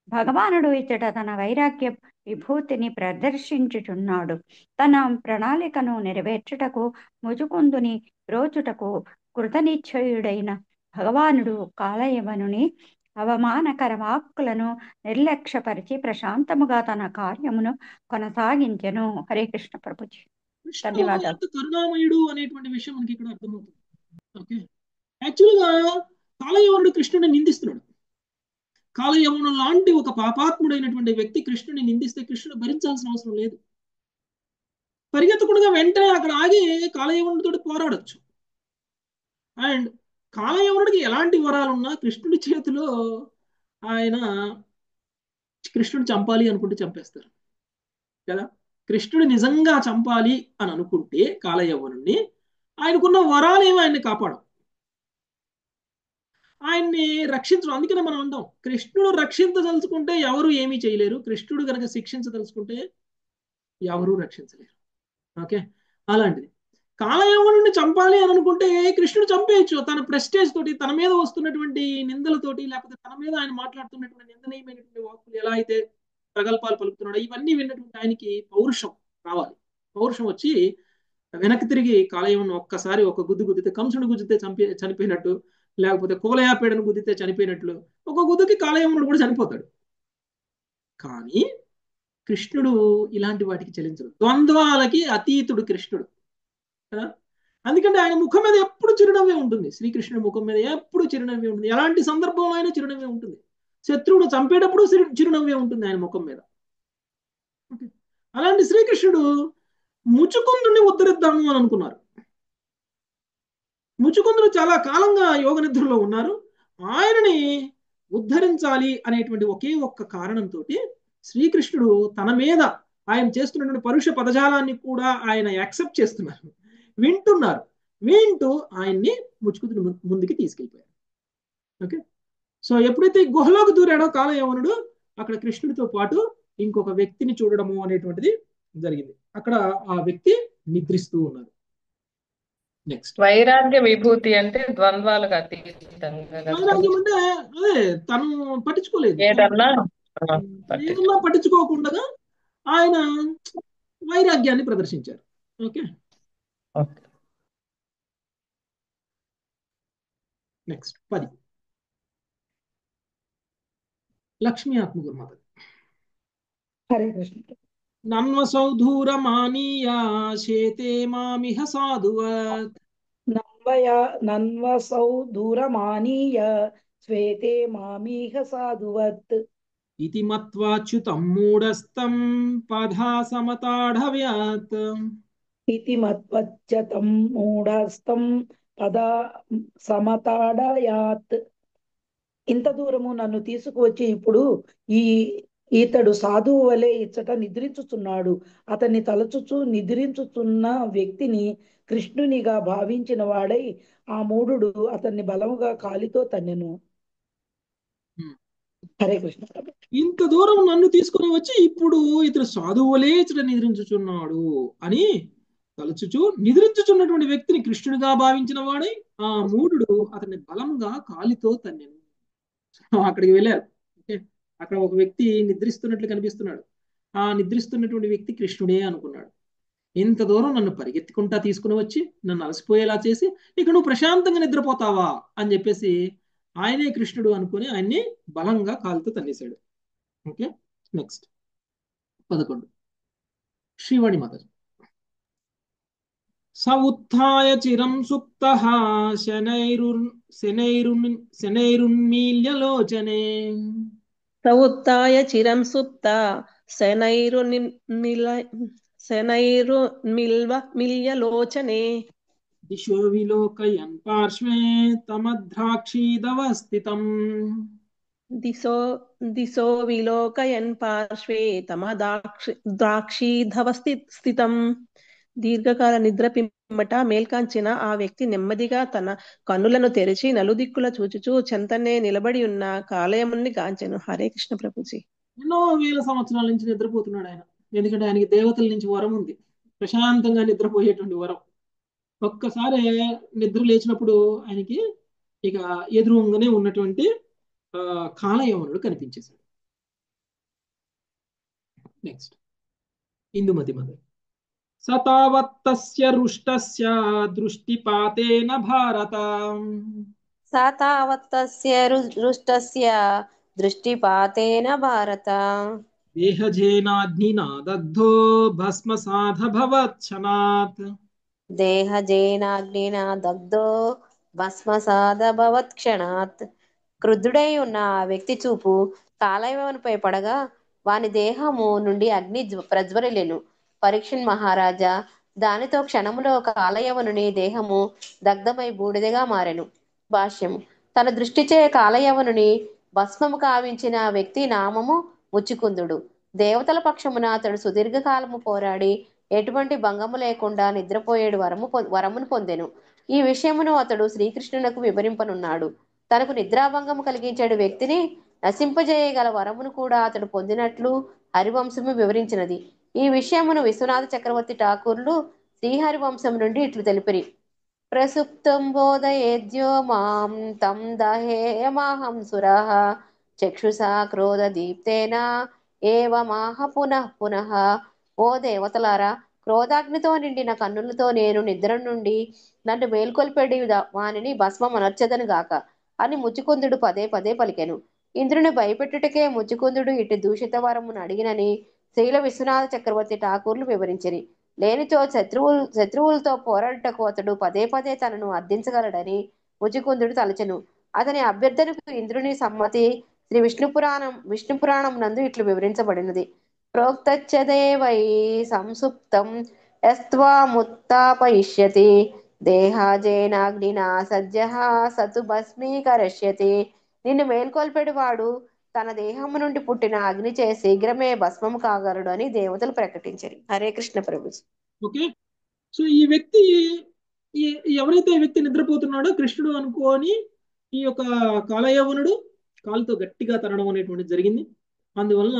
S8: భగవానుడు ఇచ్చట తన వైరాగ్య విభూతిని ప్రదర్శించుచున్నాడు. తన ప్రణాళికను నెరవేర్చుటకు ముజుకుందుని బ్రోచుటకు కృతనిశ్చయుడైన భగవానుడు కాలయవనుని అవమానకర వాక్కులను నిర్లక్ష్యపరిచి ప్రశాంతముగా తన కార్యమును కొనసాగించెను. హరే కృష్ణ ప్రభుజీ. ధన్యవాదాలు.
S1: కరుణామయుడు అనేటువంటి విషయం మనకి ఇక్కడ అర్థమవుతుంది. ఓకే, యాక్చువల్గా కాలయవనుడు కృష్ణుడిని నిందిస్తున్నాడు. కాలయవనుడు లాంటి ఒక పాపాత్ముడైనటువంటి వ్యక్తి కృష్ణుని నిందిస్తే కృష్ణుడు భరించాల్సిన అవసరం లేదు. పరిగెత్తకుండా వెంటనే అక్కడ ఆగి కాలయవనుడితో పోరాడొచ్చు. అండ్ కాలయవనుడికి ఎలాంటి వరాలున్నా కృష్ణుడి చేతిలో ఆయన కృష్ణుడు చంపాలి అనుకుంటే చంపేస్తారు కదా. కృష్ణుడు నిజంగా చంపాలి అని అనుకుంటే కాలయవ్వనుడిని ఆయనకున్న వరాలు ఏమో ఆయన్ని కాపాడం, ఆయన్ని రక్షించడం. అందుకనే మనం అంటాం కృష్ణుడు రక్షించదలుచుకుంటే ఎవరు ఏమీ చేయలేరు, కృష్ణుడు కనుక శిక్షించదలుచుకుంటే ఎవరూ రక్షించలేరు. ఓకే, అలాంటిది కాలయవ్వనుడిని చంపాలి అని అనుకుంటే కృష్ణుడు చంపేయచ్చు. తన ప్రెస్టేజ్ తోటి, తన మీద వస్తున్నటువంటి నిందలతోటి, లేకపోతే తన మీద ఆయన మాట్లాడుతున్నటువంటి నిందనీయమైనటువంటి వాక్కులు ఎలా అయితే ప్రగల్భాలు పలుకుతున్నాడు, ఇవన్నీ విన్నటువంటి ఆయనకి పౌరుషం రావాలి. పౌరుషం వచ్చి వెనక్కి తిరిగి కాలయవను ఒక్కసారి ఒక గుద్దు గుద్దితే, కంసుడు గుద్దితే చనిపోయినట్టు, లేకపోతే కోలయాపేడను గుద్దితే చనిపోయినట్లు ఒక గుద్దుకి కాలయవనుడు కూడా చనిపోతాడు. కానీ కృష్ణుడు ఇలాంటి వాటికి చెల్లించడు. ద్వంద్వాలకి అతీతుడు కృష్ణుడు కదా. అందుకంటే ఆయన ముఖం మీద ఎప్పుడు చిరునవ్వే ఉంటుంది. శ్రీకృష్ణుడి ముఖం మీద ఎప్పుడు చిరునవ్వే ఉంటుంది. ఎలాంటి సందర్భంలో అయినా చిరునవ్వే ఉంటుంది. శత్రువుడు చంపేటప్పుడు చిరునవ్వే ఉంటుంది ఆయన ముఖం మీద. అలాంటి శ్రీకృష్ణుడు ముచుకుందుని ఉద్ధరిద్దాము అని అనుకున్నారు. ముచుకుందుడు చాలా కాలంగా యోగ నిద్రలో ఉన్నారు. ఆయనని ఉద్ధరించాలి అనేటువంటి ఒకే ఒక్క కారణంతో శ్రీకృష్ణుడు తన మీద ఆయన చేస్తున్నటువంటి పరుష పదజాలాన్ని కూడా ఆయన యాక్సెప్ట్ చేస్తున్నారు, వింటున్నారు. వింటూ ఆయన్ని ముచుకుందుని ముందుకి తీసుకెళ్ళిపోయారు. ఓకే, సో ఎప్పుడైతే గుహలోకి దూరాడో కాలయవనుడు అక్కడ కృష్ణుడితో పాటు ఇంకొక వ్యక్తిని చూడడము అనేటువంటిది జరిగింది. అక్కడ ఆ వ్యక్తి నిద్రిస్తూ ఉన్నారు. నెక్స్ట్
S3: వైరాగ్య విభూతి అంటే ద్వంద్వాలకు అతీతంగా కదా.
S1: వైరాగ్యం అంటే అదే తను పట్టించుకోలేదు,
S3: ఏదన్నా
S1: ఏదన్నా పట్టించుకోకుండా ఆయన వైరాగ్యాన్ని ప్రదర్శించారు. ఓకే, నెక్స్ట్ 10 లక్ష్మీ ఆత్మగురుమాత.
S2: హరే కృష్ణ.
S1: నన్వసౌధూరమానీయ శేతే మామిహ సాధువత్
S2: నన్వసౌ దూరమానీయ శ్వేతే మామీహ సాధువత్
S1: ఇతి మత్వాచ్యుతం మూఢస్తం పధా సమతాఢవ్యాత్.
S2: ఇతి మత్వచ్చతం మూఢస్థం పదా సమతాడయాత్. ఇంత దూరము నన్ను తీసుకువచ్చి ఇప్పుడు ఈతడు సాధువు వలె ఇచ్చట నిద్రించుచున్నాడు. అతన్ని తలచుచు నిద్రించుచున్న వ్యక్తిని కృష్ణునిగా భావించిన వాడై ఆ మూఢుడు అతన్ని బలముగా కాలితో తన్నెను. హరే కృష్ణ.
S1: ఇంత దూరం నన్ను తీసుకుని వచ్చి ఇప్పుడు ఇతడు సాధువులే ఇతడు నిద్రించుచున్నాడు అని తలచుచు నిద్రించుచున్నటువంటి వ్యక్తిని కృష్ణుడిగా భావించిన వాడై ఆ మూఢుడు అతన్ని బలంగా కాలితో తన్నెను. అక్కడికి వెళ్ళారు. ఓకే, అక్కడ ఒక వ్యక్తి నిద్రిస్తున్నట్లు కనిపిస్తున్నాడు. ఆ నిద్రిస్తున్నటువంటి వ్యక్తి కృష్ణుడే అనుకున్నాడు. ఇంత దూరం నన్ను పరిగెత్తుకుంటా తీసుకుని వచ్చి నన్ను అలసిపోయేలా చేసి ఇక నువ్వు ప్రశాంతంగా నిద్రపోతావా అని చెప్పేసి ఆయనే కృష్ణుడు అనుకుని ఆయన్ని బలంగా కాలుతో తన్నేశాడు. Okay, next 11 Srivani Mataji. స ఉత్థాయ చిరం సుప్తః శనైరున్మీల్యలోచనే.
S9: సవుత్థాయ చిరం సుప్త శనైరున్మిల్యలోచనే.
S1: దిశో విలోకయన్ పార్శ్వే తమద్రాక్షీదవస్థితం.
S9: దిశో విలోకయన్ పార్శ్వే తమద్రాక్షీధవస్థితం. దీర్ఘకాల నిద్ర పిమ్మట మేల్కాంచిన ఆ వ్యక్తి నెమ్మదిగా తన కన్నులను తెరిచి నలుదిక్కుల చూచుచూ చెంతనే నిలబడి ఉన్న కాలయముని గాంచెను. హరే కృష్ణ ప్రభుజీ.
S1: ఎన్నో వేల సంవత్సరాల నుంచి నిద్రపోతున్నాడు ఆయన. ఎందుకంటే ఆయనకి దేవతల నుంచి వరం ఉంది, ప్రశాంతంగా నిద్రపోయేటువంటి వరం. ఒక్కసారి నిద్ర లేచినప్పుడు ఆయనకి ఇక ఎదురుగానే ఉన్నటువంటి కాలయవనుడు కనిపించేశాడు. Next Indumati mother. సతావత్తస్య రుష్టస్య దృష్టిపాతేన భారత.
S10: సతావత్తస్య రుష్టస్య దృష్టిపాతేన భారత.
S1: దేహజేనాగ్నినా దగ్ధో భస్మసాధభవత్క్షణాత్.
S10: దేహజేనాగ్నినా దగ్ధో భస్మసాదభవత్క్షణాత్. క్రుద్ధుడై ఉన్న ఆ వ్యక్తి చూపు కాలయవనుపై పడగా వాని దేహము నుండి అగ్ని ప్రజ్వరిల్లెను. పరీక్షణ్ మహారాజా దానితో క్షణములో కాలయవనుని దేహము దగ్ధమై బూడిదగా మారెను. భాష్యము. తన దృష్టిచే కాలయవనుని భస్మము కావించిన వ్యక్తి నామము ముచికుందుడు. దేవతల పక్షమున అతడు సుదీర్ఘకాలము పోరాడి ఎటువంటి భంగము లేకుండా నిద్రపోయేడు వరమును పొందెను. ఈ విషయమును అతడు శ్రీకృష్ణునకు వివరింపనున్నాడు. తనకు నిద్రాభంగము కలిగించేడు వ్యక్తిని నశింపజేయగల వరమును కూడా అతడు పొందినట్లు హరివంశము వివరించినది. ఈ విషయమును విశ్వనాథ చక్రవర్తి ఠాకూర్లు శ్రీహరివంశం నుండి ఇట్లు తెలిపిరి. ప్రసుప్తం బోధయేద్యో మాం తం దహేయమాహం సురః చక్షుషా క్రోధ దీప్తేన ఏవమాహ పునః పునః. ఓ దేవతలారా, క్రోధాగ్నితో నిండిన కన్నులతో నేను నిద్ర నుండి నన్ను మేల్కొల్పెడి వానిని భస్మమనర్చదను గాక అని ముచికుందుడు పదే పదే పలికెను. ఇంద్రుని భయపెట్టుటకే ముచికుందుడు ఇటు దూషిత వరమును అడిగినని శ్రీల విశ్వనాథ చక్రవర్తి ఠాకూర్లు వివరించిరి. లేనిచో శత్రువులతో పోరాడుటకు అతడు పదే పదే తనను అర్థించగలడని ముచికుందుడు తలచెను. అతని అభ్యర్థనకు ఇంద్రుని సమ్మతి శ్రీ విష్ణు పురాణం నందు ఇట్లు వివరించబడినది. ప్రోక్తచ్చ దేవై సంసుప్తం యస్త్వాముత్తాపయిష్యతి దేహాజేనాగ్నినా సజ్జః సతు భస్మీకరిష్యతి. నిన్ను మేల్కొల్పెడు వాడు తన దేహము నుండి పుట్టిన అగ్నిచే శీఘ్రమే భస్మము కాగలడు అని దేవతలు ప్రకటించారు. హరే కృష్ణ ప్రభుజీ.
S1: ఓకే. సో ఈ వ్యక్తి ఎవరైతే ఈ వ్యక్తి నిద్రపోతున్నాడో కృష్ణుడు అనుకోని ఈ యొక్క కాలయవనుడు కాలుతో గట్టిగా తనడం అనేటువంటిది జరిగింది. అందువలన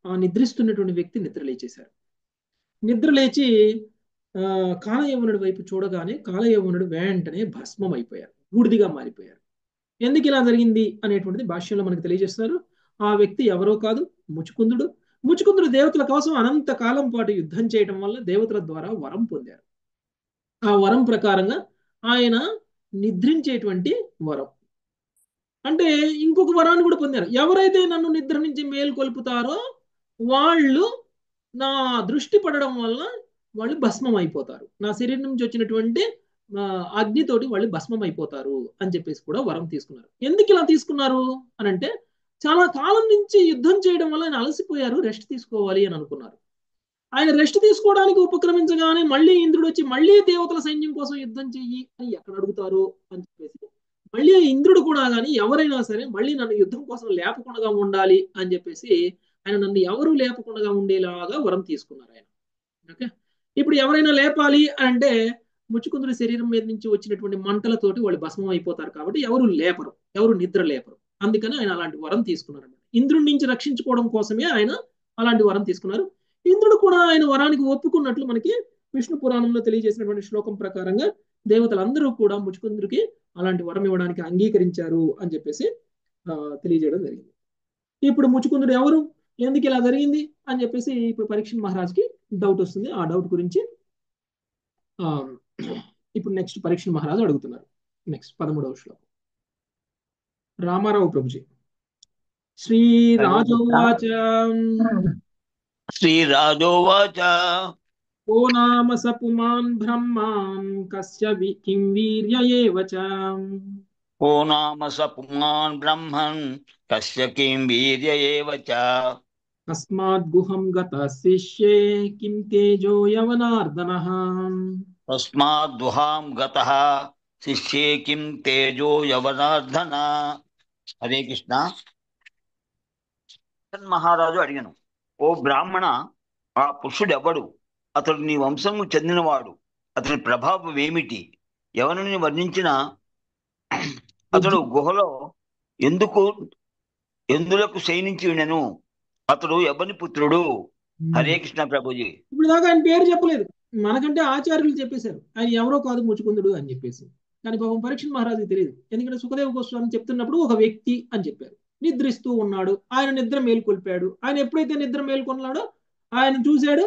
S1: ఆ నిద్రిస్తున్నటువంటి వ్యక్తి నిద్ర లేచేశారు. నిద్ర లేచి కాలయవనుడి వైపు చూడగానే కాలయవనుడు వెంటనే భస్మం అయిపోయారు, బూడిదిగా మారిపోయారు. ఎందుకు ఇలా జరిగింది అనేటువంటిది భాష్యంలో మనకు తెలియజేస్తున్నారు. ఆ వ్యక్తి ఎవరో కాదు, ముచుకుందుడు. ముచుకుందుడు దేవతల కోసం అనంత కాలం పాటు యుద్ధం చేయడం వల్ల దేవతల ద్వారా వరం పొందారు. ఆ వరం ప్రకారంగా ఆయన నిద్రించేటువంటి వరం అంటే ఇంకొక వరాన్ని కూడా పొందారు. ఎవరైతే నన్ను నిద్ర నుంచి మేల్కొల్పుతారో వాళ్ళు నా దృష్టి పడడం వల్ల వాళ్ళు భస్మం అయిపోతారు, నా శరీరం నుంచి వచ్చినటువంటి అగ్నితోటి వాళ్ళు భస్మం అయిపోతారు అని చెప్పేసి కూడా వరం తీసుకున్నారు. ఎందుకు ఇలా తీసుకున్నారు అని అంటే, చాలా కాలం నుంచి యుద్ధం చేయడం వల్ల ఆయన అలసిపోయారు, రెస్ట్ తీసుకోవాలి అని అనుకున్నారు. ఆయన రెస్ట్ తీసుకోవడానికి ఉపక్రమించగానే మళ్ళీ ఇంద్రుడు వచ్చి మళ్ళీ దేవతల సైన్యం కోసం యుద్ధం చెయ్యి అని ఎక్కడ అడుగుతారు అని చెప్పేసి మళ్ళీ ఇంద్రుడు కూడా కానీ ఎవరైనా సరే మళ్ళీ నన్ను యుద్ధం కోసం లేపకుండా ఉండాలి అని చెప్పేసి ఆయన నన్ను ఎవరు లేపకుండా ఉండేలాగా వరం తీసుకున్నారు ఆయన. ఓకే. ఇప్పుడు ఎవరైనా లేపాలి అంటే ముచుకుందుడి శరీరం మీద నుంచి వచ్చినటువంటి మంటలతోటి వాళ్ళు భస్మం అయిపోతారు కాబట్టి ఎవరు లేపరు, ఎవరు నిద్ర లేపరు. అందుకని ఆయన అలాంటి వరం తీసుకున్నారు. ఇంద్రుడి నుంచి రక్షించుకోవడం కోసమే ఆయన అలాంటి వరం తీసుకున్నారు. ఇంద్రుడు కూడా ఆయన వరానికి ఒప్పుకున్నట్లు మనకి విష్ణు పురాణంలో తెలియజేసినటువంటి శ్లోకం ప్రకారంగా దేవతలందరూ కూడా ముచుకుందుడికి అలాంటి వరం ఇవ్వడానికి అంగీకరించారు అని చెప్పేసి తెలియజేయడం జరిగింది. ఇప్పుడు ముచుకుందుడు ఎవరు, ఎందుకు ఇలా జరిగింది అని చెప్పేసి ఇప్పుడు పరీక్షణ్ మహారాజ్కి డౌట్ వస్తుంది. ఆ డౌట్ గురించి ఇప్పుడు నెక్స్ట్ పరీక్షణ్ మహారాజు అడుగుతున్నారు. నెక్స్ట్ 13వ శ్లోకం. రామారావు ప్రభుజీ. శ్రీరాజోవాచ ఓ నామ సపుమాన్ బ్రహ్మాన్ కస్య కిం వీర్య ఏవ చ.
S11: ఓ నామ సపుమాన్ బ్రహ్మన్ కస్య కిం వీర్య ఏవ చ.
S1: తస్మాత్ గుహం గత శిష్యే కిం తేజో యవనార్దనః.
S11: తస్మాత్ గుహాం గతః శిష్యే కిం తేజో యవనార్దన. హరే కృష్ణ. మహారాజు అడిగాను, ఓ బ్రాహ్మణ, ఆ పురుషుడు ఎవడు? అతడు నీ వంశము చెందినవాడు. అతని ప్రభావం ఏమిటి? ఎవరిని వర్ణించిన అతడు గుహలో ఎందులకు శయనించి ఉండెను? అతడు ఎవరి పుత్రుడు? హరే కృష్ణ ప్రభుజీ.
S1: ఇప్పుడు దాకా ఆయన పేరు చెప్పలేదు, మనకంటే ఆచార్యులు చెప్పేశారు ఆయన ఎవరో కాదు ముచుకుందుడు అని చెప్పేసి. కానీ పాపం పరీక్షణ్ మహారాజుకి తెలియదు. ఎందుకంటే సుఖదేవ గోస్వామి చెప్తున్నప్పుడు ఒక వ్యక్తి అని చెప్పారు. నిద్రిస్తూ ఉన్నాడు, ఆయన నిద్ర మేల్కొల్పాడు. ఆయన ఎప్పుడైతే నిద్ర మేల్కొన్నాడో ఆయన చూశాడు,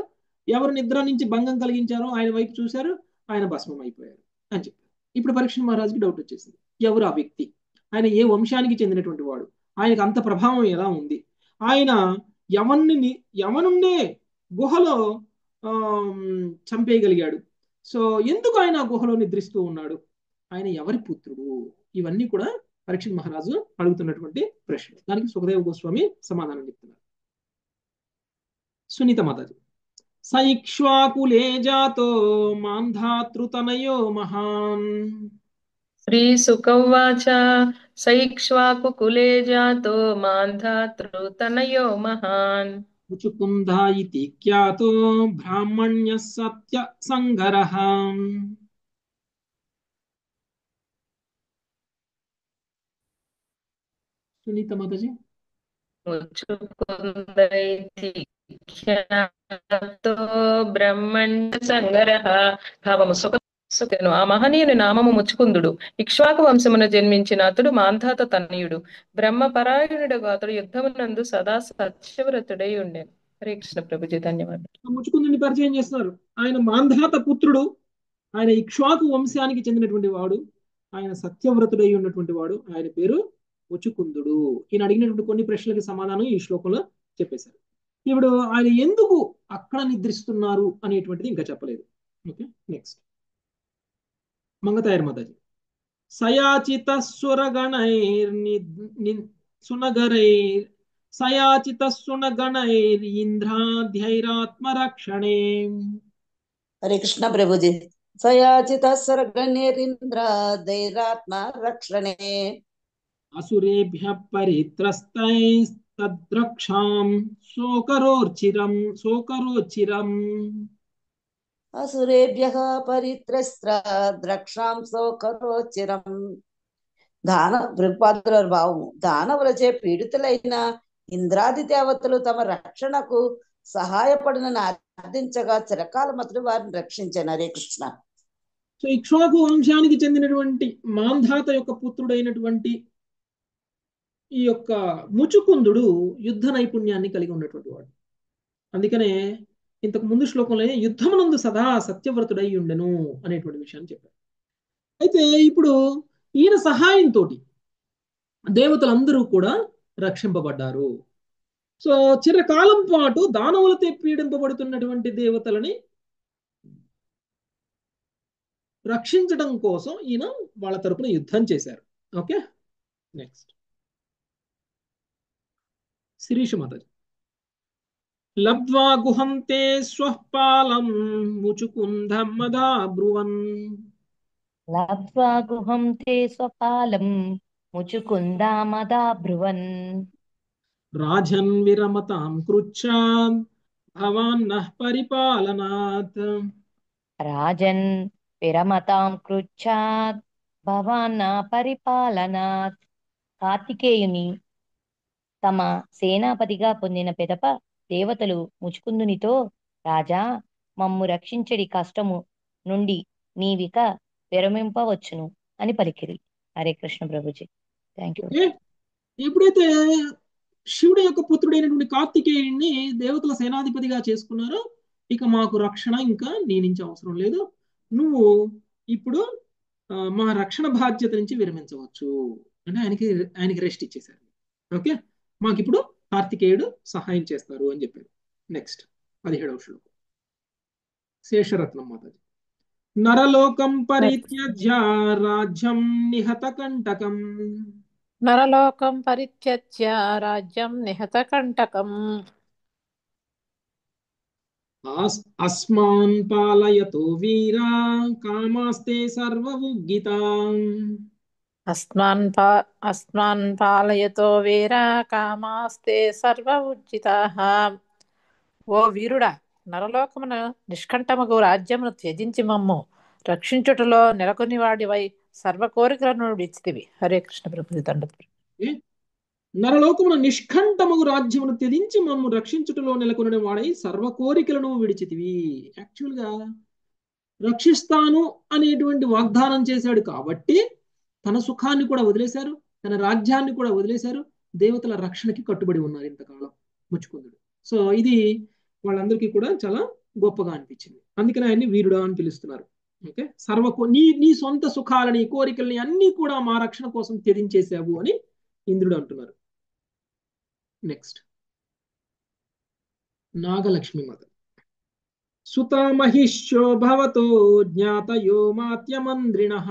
S1: ఎవరు నిద్ర నుంచి భంగం కలిగించారో ఆయన వైపు చూశారు, ఆయన భస్మం అయిపోయారు అని చెప్పారు. ఇప్పుడు పరీక్షణ్ మహారాజుకి డౌట్ వచ్చేసింది, ఎవరు ఆ వ్యక్తి, ఆయన ఏ వంశానికి చెందినటువంటి వాడు, ఆయనకు అంత ప్రభావం ఎలా ఉంది, ఆయన యవనున్నే గుహలో చంపేయగలిగాడు, సో ఎందుకు ఆయన గుహలో నిద్రిస్తూ ఉన్నాడు, ఆయన ఎవరి పుత్రుడు, ఇవన్నీ కూడా పరీక్షిత్ మహారాజు అడుగుతున్నటువంటి ప్రశ్న. దానికి సుఖదేవ గోస్వామి సమాధానం చెప్తున్నారు. సునీత మాతాజీ. సైక్ష్వాకులే జాతో మాంధాతృతనయో మహాన్.
S3: శ్రీసుక ఉవాచ సైక్ష్వాకుకులే జాతో మాంధాతృతనయో మహాన్.
S1: ముచుకుంద ఇతి ఖ్యాతో బ్రాహ్మణ్య సత్య సంగరః. సునీత మాతాజీ.
S3: ముచుకుంద ఇతి ఖ్యాతో బ్రహ్మణ్య సంగరః. భావము సుఖను. ఆ మహనీయుని నామము ముచుకుందుడు. ఇక్ష్వాకు వంశమున జన్మించిన అతడు మాంధాత తనయుడు. బ్రహ్మపరాయణుడు అతడు యుద్ధమునందు సదా సత్యవ్రతుడై ఉండెను. హరే కృష్ణ ప్రభుజీ, ధన్యవాదాలు.
S1: ముచుకుందుని పరిచయం చేస్తున్నారు. ఆయన మాంధాత పుత్రుడు, ఆయన ఇక్ష్వాకు వంశానికి చెందినటువంటి వాడు, ఆయన సత్యవ్రతుడై ఉన్నటువంటి వాడు. ఆయన పేరు ముచుకుందుడు. ఈయన అడిగినటువంటి కొన్ని ప్రశ్నలకి సమాధానం ఈ శ్లోకంలో చెప్పేశారు. ఇప్పుడు ఆయన ఎందుకు అక్కడ నిద్రిస్తున్నారు అనేటువంటిది ఇంకా చెప్పలేదు. Okay, next Mangatayar Mataji. సయాచిత సునగరైర్ సయాచిత సునగణైర్ ఇంద్రాధ్యైరాత్మరక్షణే.
S12: హరే కృష్ణ ప్రభుజీ. సయాచిత స్వర్గనిరింద్రాదైరాత్మ రక్షణే.
S1: అసురేభ్య పరిత్రస్తైస్తద్రక్షాం శోకరోచిరం.
S12: అసురేభ్యః పరిత్రస్త్రద్రక్షాం శోకరోచిరం. ప్రభుపాదుల భావము. దానవులచే పీడితులైన ఇంద్రాది దేవతలు తమ రక్షణకు సహాయపడినని అర్థించగా చిరకాలం అతడు వారిని రక్షించాను. హరే కృష్ణ.
S1: సో ఇక్ష్వాకు వంశానికి చెందినటువంటి మాంధాత యొక్క పుత్రుడైనటువంటి ఈ యొక్క ముచుకుందుడు యుద్ధ నైపుణ్యాన్ని కలిగి ఉన్నటువంటి వాడు. అందుకనే ఇంతకు ముందు శ్లోకంలో యుద్ధమునందు సదా సత్యవ్రతుడై ఉండెను అనేటువంటి విషయాన్ని చెప్పారు. అయితే ఇప్పుడు ఈయన సహాయంతో దేవతలందరూ కూడా రక్షింపబడ్డారు. సో చిరకాలం పాటు దానవులతో పీడింపబడుతున్నటువంటి దేవతలని రక్షించడం కోసం ఈయన వాళ్ళ తరపున యుద్ధం చేశారు. Okay, next Sirisha Mataji. లబ్ధ్వా గుహంతే స్వపాలం ముచుకుందం మదా బ్రువన్.
S13: లబ్ధ్వా గుహం తే స్వపాలం ముచుకుందామదా బ్రువన్.
S1: రాజన్ విరమతాం కృచ్ఛాద్ భవాన్నః పరిపాలనాత్.
S13: రాజన్ విరమతాం కృచ్ఛాద్ భవాన్న పరిపాలనాత్. కార్తికేయుని తమ సేనాపతిగా పొందిన పిదప దేవతలు ముచుకుందునితో, రాజా, మమ్ము రక్షించడి కష్టము నుండి నీవిక విరమింపవచ్చును అని పలికిరి. Hare Krishna Prabhuji, thank you.
S1: ఎప్పుడైతే శివుడి యొక్క పుత్రుడైనటువంటి కార్తికేయుడిని దేవతల సేనాధిపతిగా చేసుకున్నారో, ఇక మాకు రక్షణ ఇంకా నీ నుంచి అవసరం లేదు, నువ్వు ఇప్పుడు మా రక్షణ బాధ్యత నుంచి విరమించవచ్చు అంటే ఆయనకి రెస్ట్ ఇచ్చేశారు. ఓకే, మాకు ఇప్పుడు కార్తికేయుడు సహాయం చేస్తారు అని చెప్పారు. నెక్స్ట్ 17వ శ్లోకం శేషరత్నం మాతాజీ. నరలోకం పరిత్యజ్య రాజ్యం నిహత కంటకం.
S14: నరలోకం పరిత్యజ్య రాజ్యం నిహత కంటకం.
S1: అస్మాన్ పాలయతో వీరా కామాస్తే సర్వవుగ్గితా.
S14: అస్మాన్ పాలయతో వీరా కామాస్తే సర్వవుజ్జితాః. ఓ వీరుడా, నరలోకమున నిష్కంఠమగు రాజ్యమును త్యజించి మమ్ము రక్షించుటలో నెలకొని వాడివై సర్వ కోరికలను విడిచితివి. హరే కృష్ణ ప్రభుజీ, దండోపాధ్యాయ.
S1: నరలోకమున నిష్కంఠమగు రాజ్యమును త్యజించి మమ్ము రక్షించుటలో నెలకొని వాడై సర్వ కోరికలను విడిచితివి. యాక్చువల్ గా రక్షిస్తాను అనేటువంటి వాగ్దానం చేశాడు కాబట్టి తన సుఖాన్ని కూడా వదిలేశారు, తన రాజ్యాన్ని కూడా వదిలేశారు, దేవతల రక్షణకి కట్టుబడి ఉన్నారు ఇంతకాలం ముచుకుందుడు. సో ఇది వాళ్ళందరికీ కూడా చాలా గొప్పగా అనిపించింది. అందుకని ఆయన్ని వీరుడా అని పిలుస్తున్నారు. ఓకే, నీ సొంత సుఖాలని కోరికల్ని అన్ని కూడా మా రక్షణ కోసం త్యజించేశావు అని ఇంద్రుడు అంటున్నారు. నెక్స్ట్ నాగలక్ష్మి మాత. సుతా మహిష్యో భవతో జ్ఞాతయో మాత్యమంద్రిణః.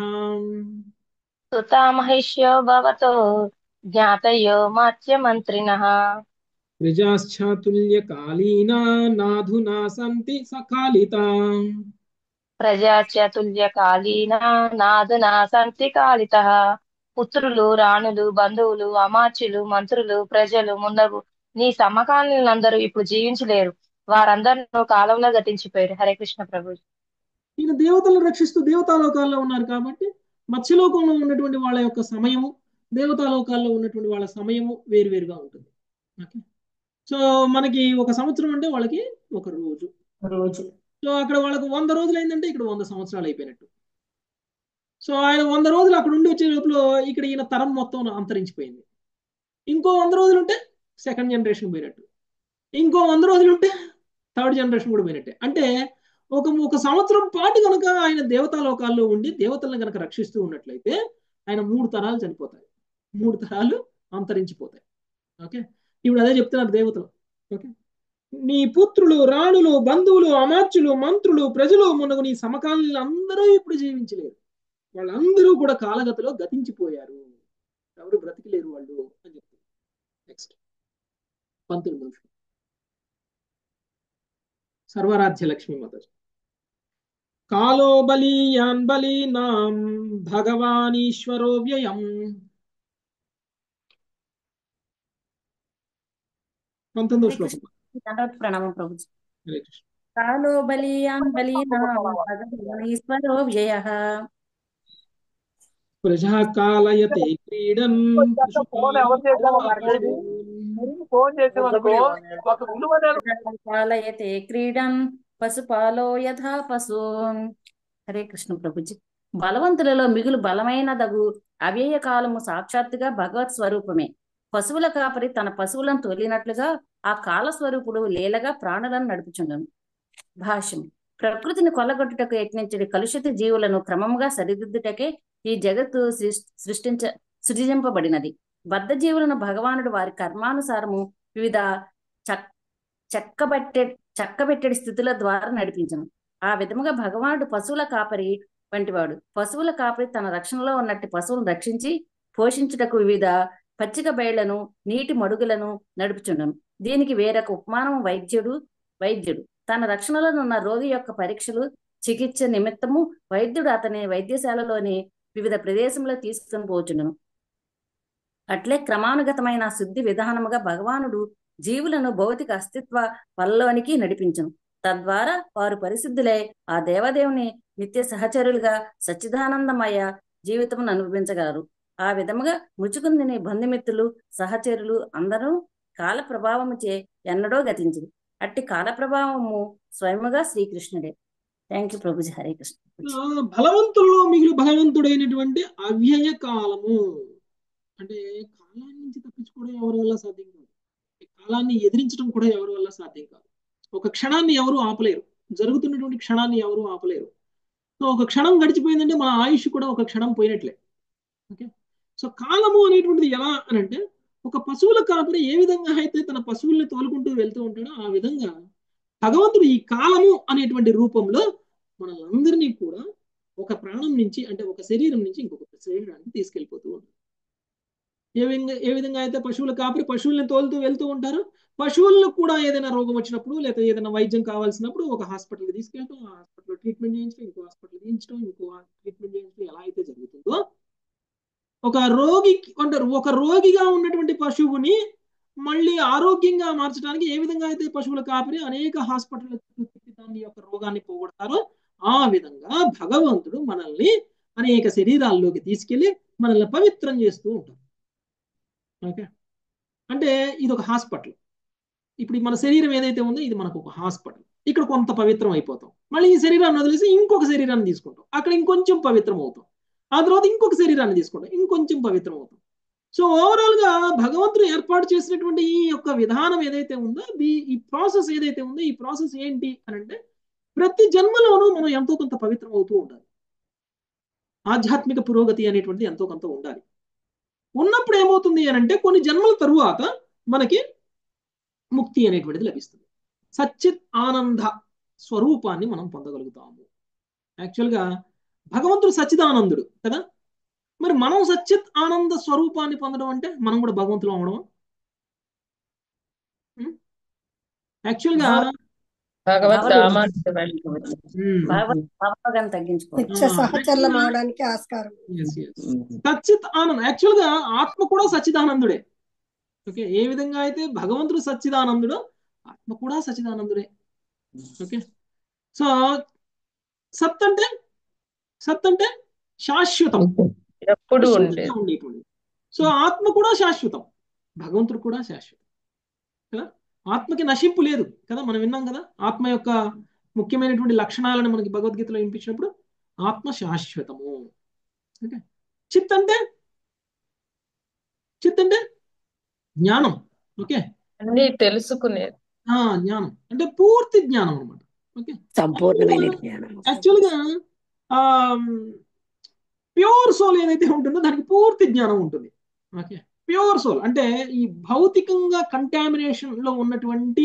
S13: సుతా మహిష్యో భవతో జ్ఞాతయో మాత్యమంత్రిణః
S1: ప్రజాశ్చాతుల్యకాలీనా నాధునా సంతి సకాలితా.
S13: ప్రజాచతుల్యకాలీనా నాదునా సంతి కాలితః. పుత్రులు, రాణులు, బంధువులు, అమాత్యులు, మంత్రులు, ప్రజలు మున్నగు నీ సమకాలీనులందరూ ఇప్పుడు జీవించలేరు. వారందరూ కాలంలో గతించిపోయారు. హరే కృష్ణ ప్రభు.
S1: ఈయన దేవతలను రక్షిస్తూ దేవతాలోకాల్లో ఉన్నారు కాబట్టి మత్స్యలోకంలో ఉన్నటువంటి వాళ్ళ యొక్క సమయము, దేవతాలోకాల్లో ఉన్నటువంటి వాళ్ళ సమయము వేరువేరుగా ఉంటుంది. ఓకే, సో మనకి ఒక సంవత్సరం అంటే వాళ్ళకి ఒక రోజు. సో అక్కడ వాళ్ళకు 100 రోజులు అయిందంటే ఇక్కడ 100 సంవత్సరాలు అయిపోయినట్టు. సో ఆయన 100 రోజులు అక్కడ ఉండి వచ్చే లోపల ఇక్కడ ఈయన తరం మొత్తం అంతరించిపోయింది. ఇంకో 100 రోజులు ఉంటే సెకండ్ జనరేషన్ పోయినట్టు, ఇంకో 100 రోజులు ఉంటే థర్డ్ జనరేషన్ కూడా పోయినట్టే. అంటే ఒక సంవత్సరం పాటు కనుక ఆయన దేవతాలోకాల్లో ఉండి దేవతలను కనుక రక్షిస్తూ ఉన్నట్లయితే ఆయన 3 తరాలు చనిపోతాయి, 3 తరాలు అంతరించిపోతాయి. ఓకే, ఇప్పుడు అదే చెప్తున్నారు దేవతలు. ఓకే, నీ పుత్రులు, రాణులు, బంధువులు, అమాత్యులు, మంత్రులు, ప్రజలు మునగు నీ సమకాలీనులు అందరూ ఇప్పుడు జీవించలేరు. వాళ్ళందరూ కూడా కాలగతిలో గతించిపోయారు, ఎవరు బ్రతికిలేరు వాళ్ళు అని చెప్తారు. నెక్స్ట్ 19 సర్వరాజ్య లక్ష్మీ మాతాజీ. కాలో బలీయాన్ బలీనాం భగవానీశ్వరో వ్యయం. 19వ శ్లోకం.
S15: ప్రణామం ప్రభుజీ.
S1: హరే కృష్ణ.
S15: కాలో బలీయాన్ బలీనాం భగవానీశ్వరో వ్యయః.
S1: ప్రజాకాలయతే క్రీడన్
S15: కాలయతే క్రీడన్ పశుపాలో యథా పశూన్. హరే కృష్ణ ప్రభుజీ. బలవంతులలో మిగులు బలమైనదగు అవ్యయ కాలము సాక్షాత్తుగా భగవత్ స్వరూపమే. పశువుల కాపరి తన పశువులను తోలినట్లుగా ఆ కాల స్వరూపుడు లీలగా ప్రాణులను నడుపుచుండను. భాష్యం. ప్రకృతిని కొల్లగొట్టుటకు యత్నించడి కలుషిత జీవులను క్రమంగా సరిదిద్దుటకే ఈ జగత్తు సృజింపబడినది. బద్ధ జీవులను భగవానుడు వారి కర్మానుసారము వివిధ చక్కబెట్టడి స్థితుల ద్వారా నడిపించను. ఆ విధముగా భగవానుడు పశువుల కాపరి వంటివాడు. పశువుల కాపరి తన రక్షణలో ఉన్నట్టు పశువులను రక్షించి పోషించుటకు వివిధ పచ్చిక బయళ్లను, నీటి మడుగులను నడుపుచుండను. దీనికి వేరొక ఉపమానం వైద్యుడు తన రక్షణలో ఉన్న రోగి యొక్క పరీక్షలు, చికిత్స నిమిత్తము వైద్యుడు అతని వైద్యశాలలోని వివిధ ప్రదేశంలో తీసుకుని పోచుండను. అట్లే క్రమానుగతమైన శుద్ధి విధానముగా భగవానుడు జీవులను భౌతిక అస్తిత్వ వల్లోనికి నడిపించును. తద్వారా వారు పరిశుద్ధులై ఆ దేవదేవుని నిత్య సహచరులుగా సచ్చిదానందమయ జీవితమును అనుభవించగలరు. ఆ విధముగా ముచుకుందిని బంధుమిత్రులు, సహచరులు అందరూ కాల ప్రభావముచే ఎన్నడో గతించింది. అట్టి కాల ప్రభావము స్వయముగా శ్రీకృష్ణుడే. Thank you Prabhuji. హరే కృష్ణ.
S1: బలవంతుల్లో మిగిలి భగవంతుడైనటువంటి అవ్యయ కాలము అంటే కాలాన్ని నుంచి తప్పించుకోవడం ఎవరి వల్ల సాధ్యం కాదు, కాలాన్ని ఎదిరించడం కూడా ఎవరి వల్ల సాధ్యం కాదు. ఒక క్షణాన్ని ఎవరు ఆపలేరు, జరుగుతున్నటువంటి క్షణాన్ని ఎవరు ఆపలేరు. సో ఒక క్షణం గడిచిపోయిందంటే మన ఆయుష్ కూడా ఒక క్షణం పోయినట్లే. ఓకే, సో కాలము అనేటువంటిది ఎలా అని అంటే ఒక పశువుల కాపరి ఏ విధంగా అయితే తన పశువుల్ని తోలుకుంటూ వెళ్తూ ఉంటాడో ఆ విధంగా భగవంతుడు ఈ కాలము అనేటువంటి రూపంలో మనలందరినీ కూడా ఒక ప్రాణం నుంచి అంటే ఒక శరీరం నుంచి ఇంకొక శరీరానికి తీసుకెళ్ళిపోతూ ఉంటారు. ఏ విధంగా అయితే పశువుల కాపరి పశువుల్ని తోలుతూ వెళ్తూ ఉంటారు, పశువులకు కూడా ఏదైనా రోగం వచ్చినప్పుడు లేదా ఏదైనా వైద్యం కావాల్సినప్పుడు ఒక హాస్పిటల్కి తీసుకెళ్ళటం, ఆ హాస్పిటల్లో ట్రీట్మెంట్ చేయించడం, ఇంకో హాస్పిటల్ చేయించడం, ఇంకో ట్రీట్మెంట్ చేయించడం ఎలా అయితే జరుగుతుందో ఒక రోగిగా ఉన్నటువంటి పశువుని మళ్ళీ ఆరోగ్యంగా మార్చడానికి ఏ విధంగా అయితే పశువుల కాపరి అనేక హాస్పిటల్ దాని యొక్క రోగాన్ని పోగొడతారో ఆ విధంగా భగవంతుడు మనల్ని అనేక శరీరాల్లోకి తీసుకెళ్లి మనల్ని పవిత్రం చేస్తూ ఉంటారు. ఓకే, అంటే ఇది ఒక హాస్పిటల్. ఇప్పుడు మన శరీరం ఏదైతే ఉందో ఇది మనకు ఒక హాస్పిటల్. ఇక్కడ కొంత పవిత్రం అయిపోతాం, మళ్ళీ ఈ శరీరాన్ని వదిలేసి ఇంకొక శరీరాన్ని తీసుకుంటాం, అక్కడ ఇంకొంచెం పవిత్రం అవుతాం, ఆ తర్వాత ఇంకొక శరీరాన్ని తీసుకుంటాం, ఇంకొంచెం పవిత్రం అవుతాం. సో ఓవరాల్ గా భగవంతుడు ఏర్పాటు చేసినటువంటి ఈ యొక్క విధానం ఏదైతే ఉందో ఈ ప్రాసెస్ ఏదైతే ఉందో ఈ ప్రాసెస్ ఏంటి అని అంటే ప్రతి జన్మలోనూ మనం ఎంతో కొంత పవిత్రం అవుతూ ఉండాలి. ఆధ్యాత్మిక పురోగతి అనేటువంటిది ఎంతో కొంత ఉండాలి. ఉన్నప్పుడు ఏమవుతుంది అని అంటే కొన్ని జన్మల తరువాత మనకి ముక్తి అనేటువంటిది లభిస్తుంది. సచ్చిత్ ఆనంద స్వరూపాన్ని మనం పొందగలుగుతాము. యాక్చువల్గా భగవంతుడు సచ్చిదానందుడు కదా, మరి మనం సచ్చిత్ ఆనంద స్వరూపాన్ని పొందడం అంటే మనం కూడా భగవంతులు అవడం. యాక్చువల్గా
S3: భగవత్
S15: భావాన్ని తగ్గించుకోవాలి.
S16: సహచర్యం అవడానికి ఆస్కారం.
S1: సచ్చిత్ ఆనందం యాక్చువల్గా ఆత్మ కూడా సచ్చిదానందుడే. ఓకే, ఏ విధంగా అయితే భగవంతుడు సచ్చిదానందుడో ఆత్మ కూడా సచ్చిదానందుడే. ఓకే, సో సత్ అంటే శాశ్వతం,
S3: ఎప్పుడు
S1: ఉండేటువంటి. సో ఆత్మ కూడా శాశ్వతం, భగవంతుడు కూడా శాశ్వతం కదా. ఆత్మకి నశింపు లేదు కదా, మనం విన్నాం కదా. ఆత్మ యొక్క ముఖ్యమైనటువంటి లక్షణాలను మనకి భగవద్గీతలో వినిపించినప్పుడు ఆత్మ శాశ్వతము. ఓకే, చిత్ అంటే జ్ఞానం. ఓకే,
S3: అన్ని తెలుసుకునేది.
S1: జ్ఞానం అంటే పూర్తి జ్ఞానం అనమాట. ఓకే,
S16: సంపూర్ణమైన జ్ఞానం.
S1: యాక్చువల్గా ప్యూర్ సోల్ ఏదైతే ఉంటుందో దానికి పూర్తి జ్ఞానం ఉంటుంది. ఓకే, ప్యూర్ సోల్ అంటే ఈ భౌతికంగా కంటామినేషన్ లో ఉన్నటువంటి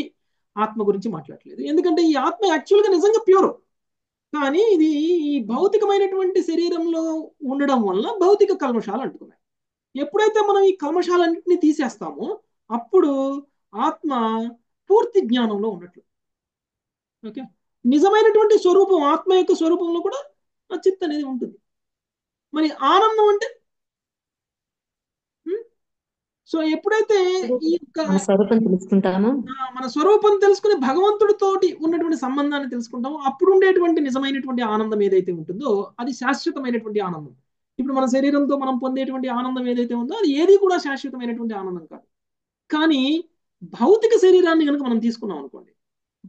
S1: ఆత్మ గురించి మాట్లాడలేదు. ఎందుకంటే ఈ ఆత్మ యాక్చువల్గా నిజంగా ప్యూర్, కానీ ఇది ఈ భౌతికమైనటువంటి శరీరంలో ఉండడం వల్ల భౌతిక కల్మషాలు అంటున్నాయి. ఎప్పుడైతే మనం ఈ కల్మషాలన్నింటినీ తీసేస్తామో అప్పుడు ఆత్మ పూర్తి జ్ఞానంలో ఉన్నట్లు. ఓకే, నిజమైనటువంటి స్వరూపం ఆత్మ యొక్క స్వరూపంలో కూడా ఆ చిత్ అనేది ఉంటుంది. మరి ఆనందం అంటే సో ఎప్పుడైతే ఈ
S10: స్వరూపం తెలుసుకుంటామో,
S1: మన స్వరూపం తెలుసుకుని భగవంతుడితోటి ఉన్నటువంటి సంబంధాన్ని తెలుసుకుంటామో అప్పుడు ఉండేటువంటి నిజమైనటువంటి ఆనందం ఏదైతే ఉంటుందో అది శాశ్వతమైనటువంటి ఆనందం. ఇప్పుడు మన శరీరంతో మనం పొందేటువంటి ఆనందం ఏదైతే ఉందో అది ఏది కూడా శాశ్వతమైనటువంటి ఆనందం కాదు. కానీ భౌతిక శరీరాన్ని కనుక మనం తీసుకున్నాం అనుకోండి,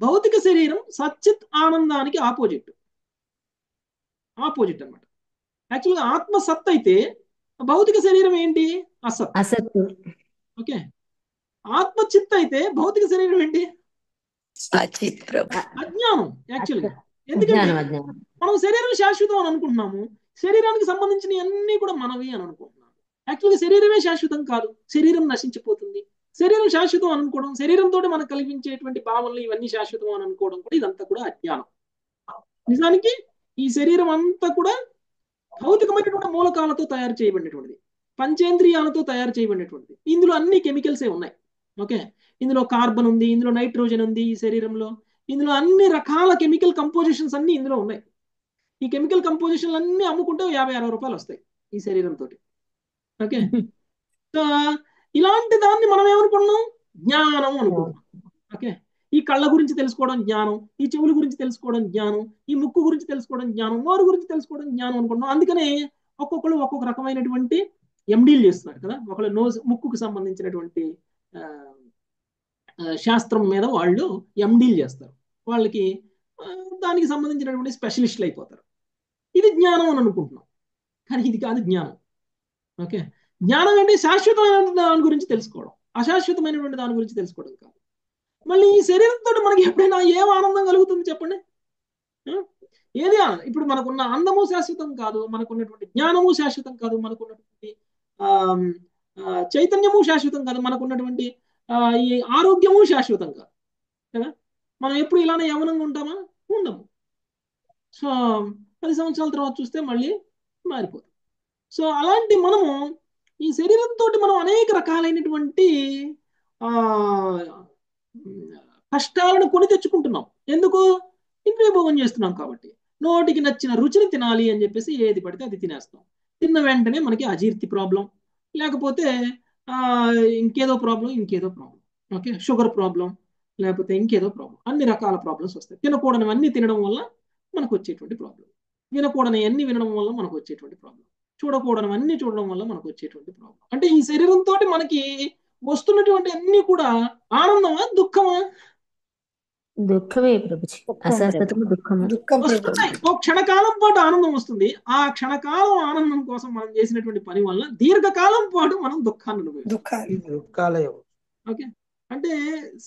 S1: భౌతిక శరీరం సచ్చిత్ ఆనందానికి ఆపోజిట్ అన్నమాట. యాక్చువల్గా ఆత్మ సత్ అయితే భౌతిక శరీరం ఏంటి? అసత్. ఓకే, ఆత్మ చిత్ అయితే భౌతిక శరీరం ఏంటి? అజ్ఞానం. యాక్చువల్గా ఎందుకంటే మనం శరీరం శాశ్వతం అని అనుకుంటున్నాము, శరీరానికి సంబంధించిన అన్ని కూడా మనవి అని అనుకుంటున్నాము. యాక్చువల్గా శరీరమే శాశ్వతం కాదు, శరీరం నశించిపోతుంది. శరీరం శాశ్వతం అనుకోవడం, శరీరంతో మనకు కలిగించేటువంటి భావనలు ఇవన్నీ శాశ్వతం అని అనుకోవడం కూడా ఇదంతా కూడా అజ్ఞానం. నిజానికి ఈ శరీరం అంతా కూడా భౌతికమైనటువంటి మూలకాలతో తయారు చేయబడినటువంటిది, పంచేంద్రియాలతో తయారు చేయబడినటువంటిది. ఇందులో అన్ని కెమికల్సే ఉన్నాయి. ఓకే, ఇందులో కార్బన్ ఉంది, ఇందులో నైట్రోజన్ ఉంది ఈ శరీరంలో, ఇందులో అన్ని రకాల కెమికల్ కంపోజిషన్స్ అన్ని ఇందులో ఉన్నాయి. ఈ కెమికల్ కంపోజిషన్లు అన్ని అమ్ముకుంటే 50-60 రూపాయలు వస్తాయి ఈ శరీరంతో. ఓకే, సో ఇలాంటి దాన్ని మనం ఏమనుకున్నాం? జ్ఞానం అనుకుంటున్నాం. ఓకే, ఈ కళ్ళ గురించి తెలుసుకోవడం జ్ఞానం, ఈ చెవుల గురించి తెలుసుకోవడం జ్ఞానం, ఈ ముక్కు గురించి తెలుసుకోవడం జ్ఞానం, నోరు గురించి తెలుసుకోవడం జ్ఞానం అనుకుంటున్నాం. అందుకనే ఒక్కొక్కరు ఒక్కొక్క రకమైనటువంటి ఎండీలు చేస్తున్నారు కదా. ఒకళ్ళు ముక్కుకు సంబంధించినటువంటి శాస్త్రం మీద వాళ్ళు ఎండీలు చేస్తారు, వాళ్ళకి దానికి సంబంధించినటువంటి స్పెషలిస్టులు అయిపోతారు. ఇది జ్ఞానం అని అనుకుంటున్నాం, కానీ ఇది కాదు జ్ఞానం. ఓకే, జ్ఞానం అంటే శాశ్వతమైన దాని గురించి తెలుసుకోవడం, అశాశ్వతమైనటువంటి దాని గురించి తెలుసుకోవడం కాదు. మళ్ళీ ఈ శరీరంతో మనకి ఎప్పుడైనా ఏం ఆనందం కలుగుతుంది చెప్పండి? ఏది ఆనందం? ఇప్పుడు మనకున్న అందము శాశ్వతం కాదు, మనకున్నటువంటి జ్ఞానము శాశ్వతం కాదు, మనకున్నటువంటి చైతన్యము శాశ్వతం కాదు, మనకున్నటువంటి ఈ ఆరోగ్యము శాశ్వతం కాదు కదా. మనం ఎప్పుడు ఇలానే యవనంగా ఉంటామా? ఉండము. సో 10 సంవత్సరాల తర్వాత చూస్తే మళ్ళీ మారిపోతాం. సో అలాంటి మనము ఈ శరీరంతో మనం అనేక రకాలైనటువంటి కష్టాలను కొని తెచ్చుకుంటున్నాం. ఎందుకు? ఇంద్రియ భోగం చేస్తున్నాం కాబట్టి. నోటికి నచ్చిన రుచిని తినాలి అని చెప్పేసి ఏది పడితే అది తినేస్తాం. తిన్న వెంటనే మనకి అజీర్తి ప్రాబ్లం, లేకపోతే ఇంకేదో ప్రాబ్లం. ఓకే, షుగర్ ప్రాబ్లం, లేకపోతే ఇంకేదో ప్రాబ్లం, అన్ని రకాల ప్రాబ్లమ్స్ వస్తాయి. తినకూడనివన్నీ తినడం వల్ల మనకు వచ్చేటువంటి ప్రాబ్లం, వినకూడనివన్నీ వినడం వల్ల మనకు వచ్చేటువంటి ప్రాబ్లం, చూడకూడనివన్నీ చూడడం వల్ల మనకు వచ్చేటువంటి ప్రాబ్లం. అంటే ఈ శరీరంతో మనకి వస్తున్నటువంటి అన్ని కూడా ఆనందమా దుఃఖమా?
S10: దుఃఖమే ప్రభుజీ, అశాశ్వతము దుఃఖము.
S1: ఓ క్షణకాలం పాటు ఆనందం వస్తుంది. ఆ క్షణకాలం ఆనందం కోసం మనం చేసినటువంటి పని వల్ల దీర్ఘకాలం పాటు మనం దుఃఖాన్ని అనుభవిస్తాం. ఓకే, అంటే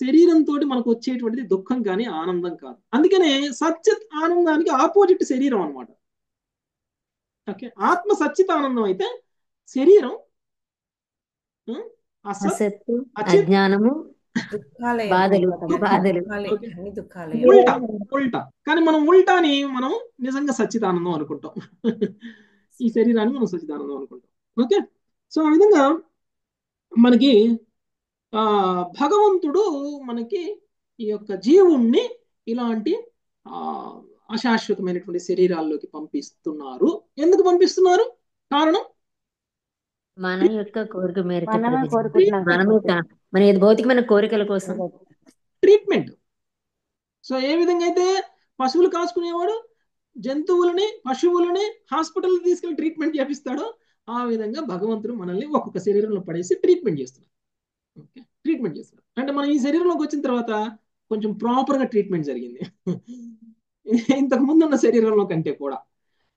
S1: శరీరంతో మనకు వచ్చేటువంటిది దుఃఖం కానీ ఆనందం కాదు. అందుకనే సచ్చిత్ ఆనందానికి ఆపోజిట్ శరీరం అనమాట. ఓకే, ఆత్మ సచ్చిత్ ఆనందం అయితే శరీరం
S10: అసత్తు, అజ్ఞానము, బాధలు.
S1: ఉల్టా. కానీ మనం ఉల్టాని మనం నిజంగా సచ్చిదానందం అనుకుంటాం. ఈ శరీరాన్ని మనం సచ్చిదానందం అనుకుంటాం. ఓకే, సో ఆ విధంగా మనకి భగవంతుడు మనకి ఈ యొక్క జీవుణ్ణి ఇలాంటి అశాశ్వతమైనటువంటి శరీరాల్లోకి పంపిస్తున్నారు. ఎందుకు పంపిస్తున్నారు? కారణం
S17: మన యొక్క కోరిక మేరకు
S8: మనమే
S17: ప్రభుజీ.
S8: కోరుకుంటున్నాం
S17: మనమే మన భౌతికమైన కోరికల కోసం.
S1: ట్రీట్మెంట్. సో ఏ విధంగా అయితే పశువులు కాసుకునేవాడు జంతువులని పశువులని హాస్పిటల్ తీసుకెళ్లి ట్రీట్మెంట్ చేపిస్తాడో ఆ విధంగా భగవంతుడు మనల్ని ఒక్కొక్క శరీరంలో పడేసి ట్రీట్మెంట్ చేస్తున్నాడు. ఓకే, ట్రీట్మెంట్ చేస్తున్నాడు అంటే మనం ఈ శరీరంలోకి వచ్చిన తర్వాత కొంచెం ప్రాపర్గా ట్రీట్మెంట్ జరిగింది ఇంతకు ముందు ఉన్న శరీరంలో కంటే కూడా.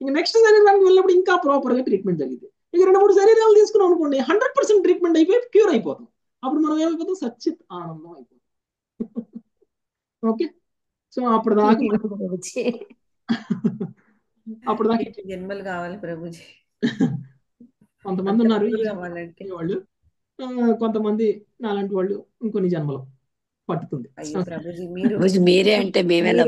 S1: ఇంక నెక్స్ట్ శరీరానికి వెళ్ళినప్పుడు ఇంకా ప్రాపర్గా ట్రీట్మెంట్ జరిగింది. ఇక 2-3 శరీరాలు తీసుకున్నాం అనుకోండి, 100% ట్రీట్మెంట్ అయిపోయి క్యూర్ అయిపోతాం. అప్పుడు మనం ఏమైపోతాం? సచ్చిత్ ఆనందం అయిపోతాం. ఓకే, సో అప్పుడు దాకా
S4: జన్మలు కావాలి ప్రభుజీ.
S1: కొంతమంది ఉన్నారు
S4: కావాలంటే
S1: వాళ్ళు, కొంతమంది నాలాంటి వాళ్ళు ఇంకొన్ని జన్మలు పట్టుతుంది.
S4: అయ్యో ప్రభుజీ, మీరు
S17: ప్రభుజీ మీరే అంటే మేమెలా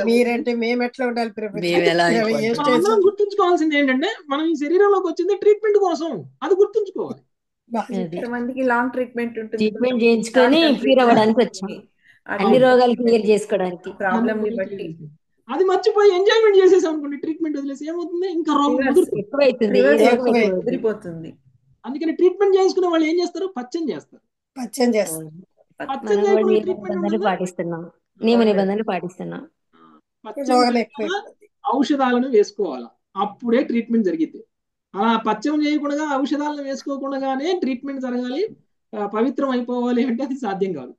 S16: మీరంటే మేము ఎట్లా ఉండాలి ప్రభుజీ?
S17: మేమెలా
S16: ఏ స్టేజ్
S1: మనం గుర్తుంచుకోవాల్సింది ఏంటంటే మనం ఈ శరీరంలోకి వచ్చింది ట్రీట్మెంట్ కోసం, అది గుర్తుంచుకోవాలి.
S4: కొంతమందికి లాంగ్ ట్రీట్మెంట్ ఉంటుంది,
S17: ట్రీట్మెంట్ చేయించుకొని క్యూర్ అవ్వడానికి వచ్చాం, అన్ని రోగాలు క్లియర్ చేసుకోవడానికి.
S4: ప్రాబ్లం ని బట్టి
S1: అది మర్చిపోయి ఎంజాయ్మెంట్ చేసేసాం అనుకోండి, ట్రీట్మెంట్ వదిలేసి ఏమవుతుంది? ఇంకా రోగం
S4: ఎదిరిపోతుంది.
S1: అందుకని ట్రీట్మెంట్ చేసుకునే వాళ్ళు ఏం చేస్తారు? పచ్చం చేస్తారు.
S16: పచ్చం చేస్తారు.
S1: పచ్చం చేయకుండా ట్రీట్మెంట్
S17: పాటిస్తున్నాం, నియమ నిబంధనలు పాటిస్తున్నాం.
S1: ఔషధాలను వేసుకోవాలి, అప్పుడే ట్రీట్మెంట్ జరిగింది. అలా పచ్చం చేయకుండా ఔషధాలను వేసుకోకుండానే ట్రీట్మెంట్ జరగాలి, పవిత్రం అయిపోవాలి అంటే అది సాధ్యం కాదు.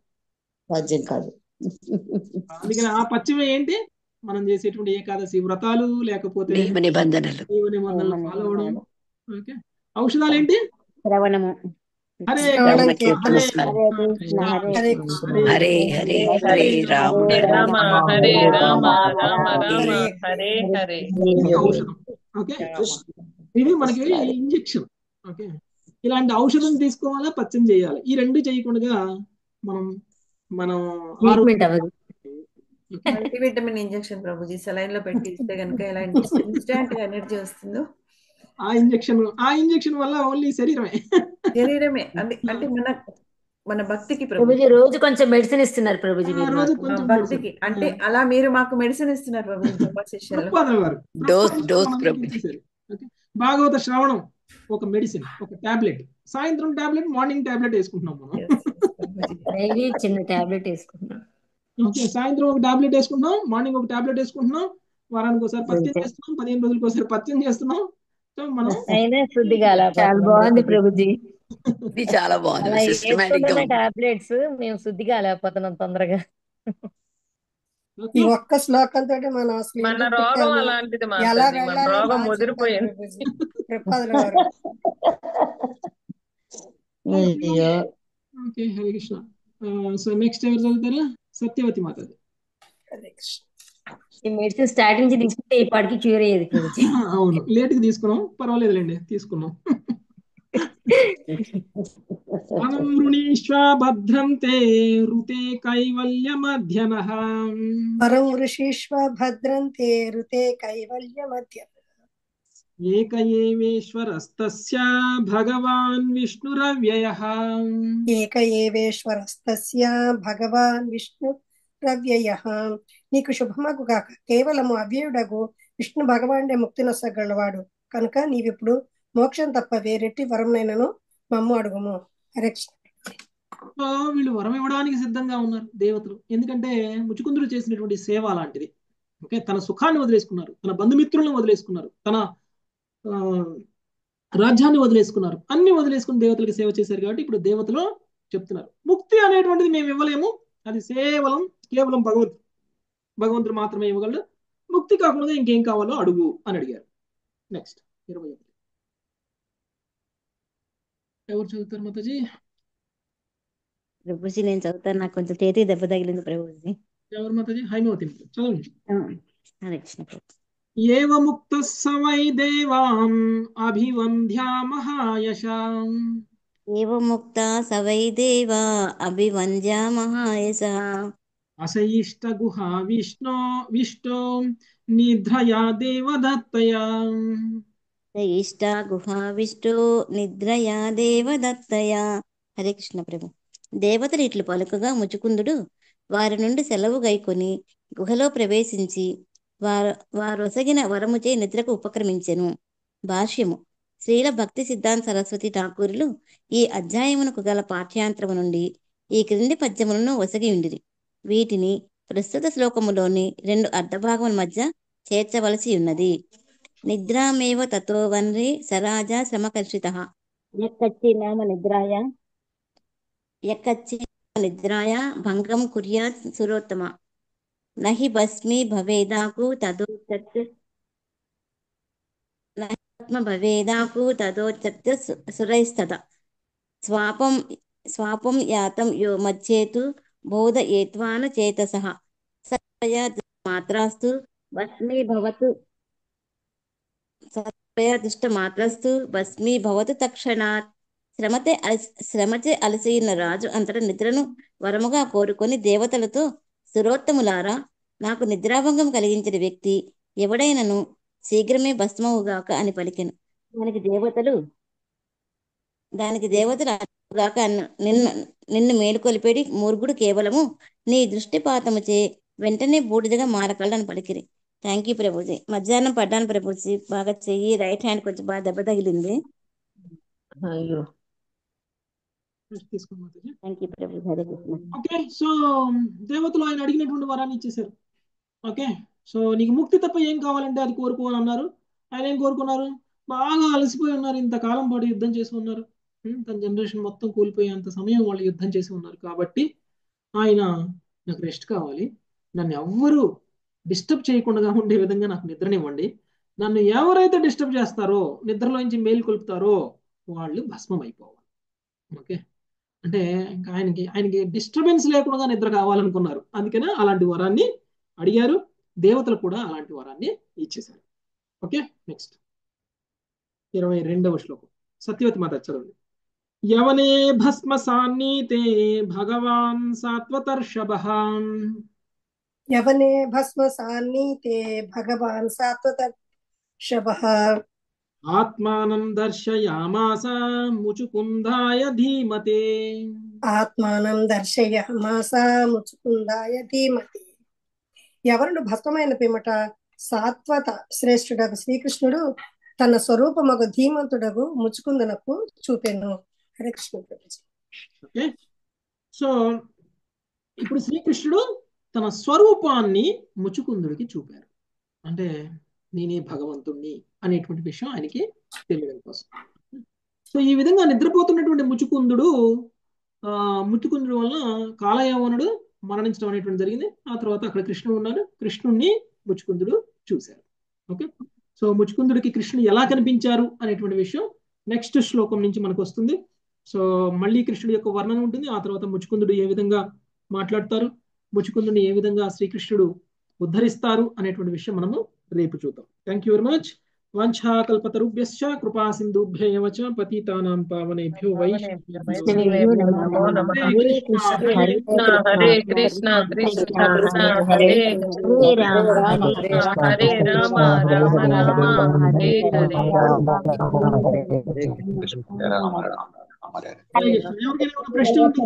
S1: అందుకని ఆ పచ్చమే ఏంటి? మనం చేసేటువంటి ఏకాదశి వ్రతాలు, లేకపోతే
S17: నియమ నిబంధనలు
S1: ఫాలో అవడం. ఓకే, ఔషధాలు ఏంటి?
S8: శ్రవణము.
S1: హరే
S17: హరే హరే హరే రామ
S3: రామ హరే రామ రామ రామ హరే హరే.
S1: ఔషధం. ఓకే, ఇది మనకి ఇంజెక్షన్. ఓకే, ఇలాంటి ఔషధం తీసుకోవాలా, పచ్చం చేయాలి. ఈ రెండు చేయకుండా మనం
S4: మల్టీవిటమిన్ ఇంజెక్షన్ ప్రభుజీ సెలైన్ లో పెట్టి ఇస్తే కనుక ఎలా ఇన్స్టాంట్ గా ఎనర్జీ వస్తుందో
S1: ఆ ఇంజెక్షన్ వల్ల ఓన్లీ శరీరమే
S4: అంటే మన భక్తికి
S17: ప్రభుజీ రోజు కొంచెం మెడిసిన్ ఇస్తున్నారు ప్రభుజీ,
S4: భక్తికి అంటే అలా మీరు మాకు మెడిసిన్ ఇస్తున్నారు ప్రభుజీ.
S17: డోస్ ప్రభుజీ.
S1: భాగవత శ్రవణం ఒక మెడిసిన్, ఒక టాబ్లెట్, సాయంత్రం టాబ్లెట్, మార్నింగ్ టాబ్లెట్ వేసుకుంటున్నాం మనం.
S17: చిన్న టాబ్లెట్ వేసుకుంటున్నాం.
S1: ఓకే, సాయంత్రం ఒక టాబ్లెట్ వేసుకుంటున్నాం, మార్నింగ్ ఒక టాబ్లెట్ వేసుకుంటున్నాం, వారానికి ఒకసారి పత్యం చేస్తున్నాం, 15 రోజులకు ఒకసారి పత్యం చేస్తున్నాం. సో మనం
S17: చాలా బాగుంది ప్రభుజీ, ఇది చాలా బాగుంది. సిస్టమాటిక్ గా టాబ్లెట్స్ మేము శుద్ధిగా లేకపోతున్నాం తొందరగా.
S16: ఈ ఒక్క శ్లోకంతో మనం
S3: మన రోగం అలాంటిది,
S16: ఎలా
S3: మన రోగం ముదిరిపోయింది.
S1: Okay, Hare Krishna. So next ఎవరు చదువుతారా? సత్యవతి మాతాజీ.
S17: ఈ మెడిసిన్ స్టార్టింగ్ నుంచి తీసుకుంటే ఈ పాటికి క్యూర్ అయ్యేది ప్రభుజీ.
S1: అవును, లేట్ కి తీసుకున్నాం, పర్వాలేదులేండి, తీసుకున్నాం. భద్రంతే రుతే కైవల్య మధ్యనః.
S16: పరం ఋషీష్వ భద్రంతే రుతే కైవల్య మధ్యనః.
S1: ఏక ఏవేశ్వరస్తస్య భగవాన్ విష్ణురవ్యయః.
S16: ఏక ఏవేశ్వరస్తస్య భగవాన్ విష్ణురవ్యయః. నీకు శుభమగు గాక. కేవలము అవ్యయుడగు విష్ణు భగవానుడే ముక్తినొసగలవాడు కనుక నీవిప్పుడు మోక్షం తప్ప వేరెట్టి వరంనైనను మమ్ము అడుగుము.
S1: వీళ్ళు వరం ఇవ్వడానికి సిద్ధంగా ఉన్నారు దేవతలు. ఎందుకంటే ముచుకుందుడు చేసినటువంటి సేవ అలాంటిది. ఓకే, తన సుఖాన్ని వదిలేసుకున్నారు, తన బంధుమిత్రులను వదిలేసుకున్నారు, తన రాజ్యాన్ని వదిలేసుకున్నారు, అన్ని వదిలేసుకుని దేవతలకు సేవ చేశారు. కాబట్టి ఇప్పుడు దేవతలు చెప్తున్నారు, ముక్తి అనేటువంటిది మేము ఇవ్వలేము, అది కేవలం భగవంతుడు మాత్రమే ఇవ్వగలడు. ముక్తి కాకుండా ఇంకేం కావాలో అడుగు అని అడిగారు. నెక్స్ట్ 21. ఎవరు చదువుతారు మాతాజీ?
S17: ప్రభుజీ నేను చదువుతాను, నాకు కొంచెం చేతి దెబ్బ తగిలింది ప్రభుజీ.
S1: ఎవరు మాతాజీ? హైమవతి చదవండి.
S17: హరే కృష్ణ ప్రభు.
S1: ఏవ ముక్త సవై దేవాం అభివంద్యా మహాయశాం.
S17: ఏవ ముక్త సవై దేవా అభివంద్యా మహాయశః.
S1: అశయిష్ట గుహా విష్ణో నిద్రయా దేవదత్తయా.
S18: ఇష్టా గుహావిష్టో నిద్రయా దేవదత్తయా. హరే కృష్ణ ప్రభు. దేవతలు ఇట్లు పలుకగా ముచుకుందుడు వారి నుండి సెలవు గైకొని గుహలో ప్రవేశించి వారొసగిన వరముచే నిద్రకు ఉపక్రమించెను. భాష్యము. శ్రీల భక్తి సిద్ధాంత సరస్వతి ఠాకూరులు ఈ అధ్యాయమునకు గల పాఠ్యాంతరము నుండి ఈ క్రింది పద్యములను ఒసగి ఉండిరి. వీటిని ప్రస్తుత శ్లోకములోని 2 అర్ధభాగముల మధ్య చేర్చవలసి ఉన్నది. నిద్రామేవ తతో వన్రే సరాజా శ్రమకర్షితః యక్కచ్చి నామ నిద్రాయ భంగం కుర్యాత్ సురోత్తమ నహి భస్మీ భవేదాకు తదోచత్య సురైస్తత స్వాపం యాతం యో మచ్చేతు బోధ ఏత్వాన చేతసః సత్వయా మాత్రాస్తు భస్మీ భవతు తక్షణాత్. శ్రమచే అలసిన రాజు అంతటా నిద్రను వరముగా కోరుకొని దేవతలతో, సురోత్తములారా, నాకు నిద్రాభంగం కలిగించిన వ్యక్తి ఎవడైనను శీఘ్రమే భస్మవుగాక అని పలికెను. దానికి దేవతలు గాక నిన్ను మేలుకొలిపేడి మూర్ఖుడు కేవలము నీ దృష్టిపాతముచే వెంటనే బూడిదగా మారగలడని పలికిరి. Thank you Prabhuji. మధ్యాహ్నం పడ్డాను ప్రభుజీ, బాగా చెయ్యి రైట్ హ్యాండ్ కొంచెం బాగా దెబ్బ తగిలింది.
S17: అయ్యో.
S18: Thank you Prabhuji. Hare Krishna.
S1: Okay, so దేవతలు ఆయన అడిగినటువంటి వరాన్ని ఇచ్చేశారు. ఓకే, సో నీకు ముక్తి తప్ప ఏం కావాలంటే అది కోరుకో అని అన్నారు. ఆయన ఏం కోరుకున్నారు? బాగా అలసిపోయి ఉన్నారు, ఇంతకాలం పాటు యుద్ధం చేసి ఉన్నారు, తన జనరేషన్ మొత్తం కూలిపోయేంత సమయం వాళ్ళు యుద్ధం చేసి ఉన్నారు. కాబట్టి ఆయన నాకు రెస్ట్ కావాలి, నన్ను ఎవ్వరూ డిస్టర్బ్ చేయకుండా ఉండే విధంగా నాకు నిద్రనివ్వండి, నన్ను ఎవరైతే డిస్టర్బ్ చేస్తారో, నిద్రలోంచి మేలు కొలుపుతారో వాళ్ళు భస్మం అయిపోవాలి. ఓకే, అంటే ఇంకా ఆయనకి డిస్టర్బెన్స్ లేకుండా నిద్ర కావాలనుకున్నారు, అందుకనే అలాంటి వరాన్ని అడిగారు. దేవతలు కూడా అలాంటి వరాన్ని ఇచ్చేశారు. ఓకే, నెక్స్ట్ 22వ శ్లోకం సత్యవతి మాత చదవండి. యవనే భస్మ సాన్నీతే భగవాన్ సాత్వతర్షభః
S16: యవనే భస్మ సాన్నీతే భగవాన్ సాత్వతర్షభః
S1: ఆత్మానం దర్శయామాస ముచుకుందాయ ధీమతే.
S16: ఆత్మానం దర్శయామాస ముచుకుందాయ ధీమతే. ఎవరును భస్మమైన పిమ్మట సాత్వత శ్రేష్ఠుడగు శ్రీకృష్ణుడు తన స్వరూపమగు ధీమంతుడగు ముచుకుందనకు చూపెను. హరే కృష్ణ ప్రభుజీ.
S1: ఓకే, సో ఇప్పుడు శ్రీకృష్ణుడు తన స్వరూపాన్ని ముచుకుందుడికి చూపారు. అంటే నేనే భగవంతుణ్ణి అనేటువంటి విషయం ఆయనకి తెలియడం కోసం. సో ఈ విధంగా నిద్రపోతున్నటువంటి ముచుకుందుడు వలన కాలయవనుడు మరణించడం అనేటువంటి జరిగింది. ఆ తర్వాత అక్కడ కృష్ణుడు ఉన్నాడు, కృష్ణుణ్ణి ముచుకుందుడు చూశారు. ఓకే, సో ముచుకుందుడికి కృష్ణుడు ఎలా కనిపించారు అనేటువంటి విషయం నెక్స్ట్ శ్లోకం నుంచి మనకు వస్తుంది. సో మళ్ళీ కృష్ణుడి యొక్క వర్ణన ఉంటుంది. ఆ తర్వాత ముచుకుందుడు ఏ విధంగా మాట్లాడతారు, ముచుకుందుని ఏ విధంగా శ్రీకృష్ణుడు ఉద్ధరిస్తారు అనేటువంటి విషయం మనము రేపు చూద్దాం. Thank you very much. వాంఛాకల్పతరుభ్యశ్చ కృపా సింధుభ్య ఏవ చ పతితానాం పావనేభ్యో వైష్ణవేభ్యో
S3: నమో నమః. హరే కృష్ణ కృష్ణ హరే హరే రామ రామ రామ హరే హరే.
S1: ఎవరికైనా ప్రశ్న ఉంటే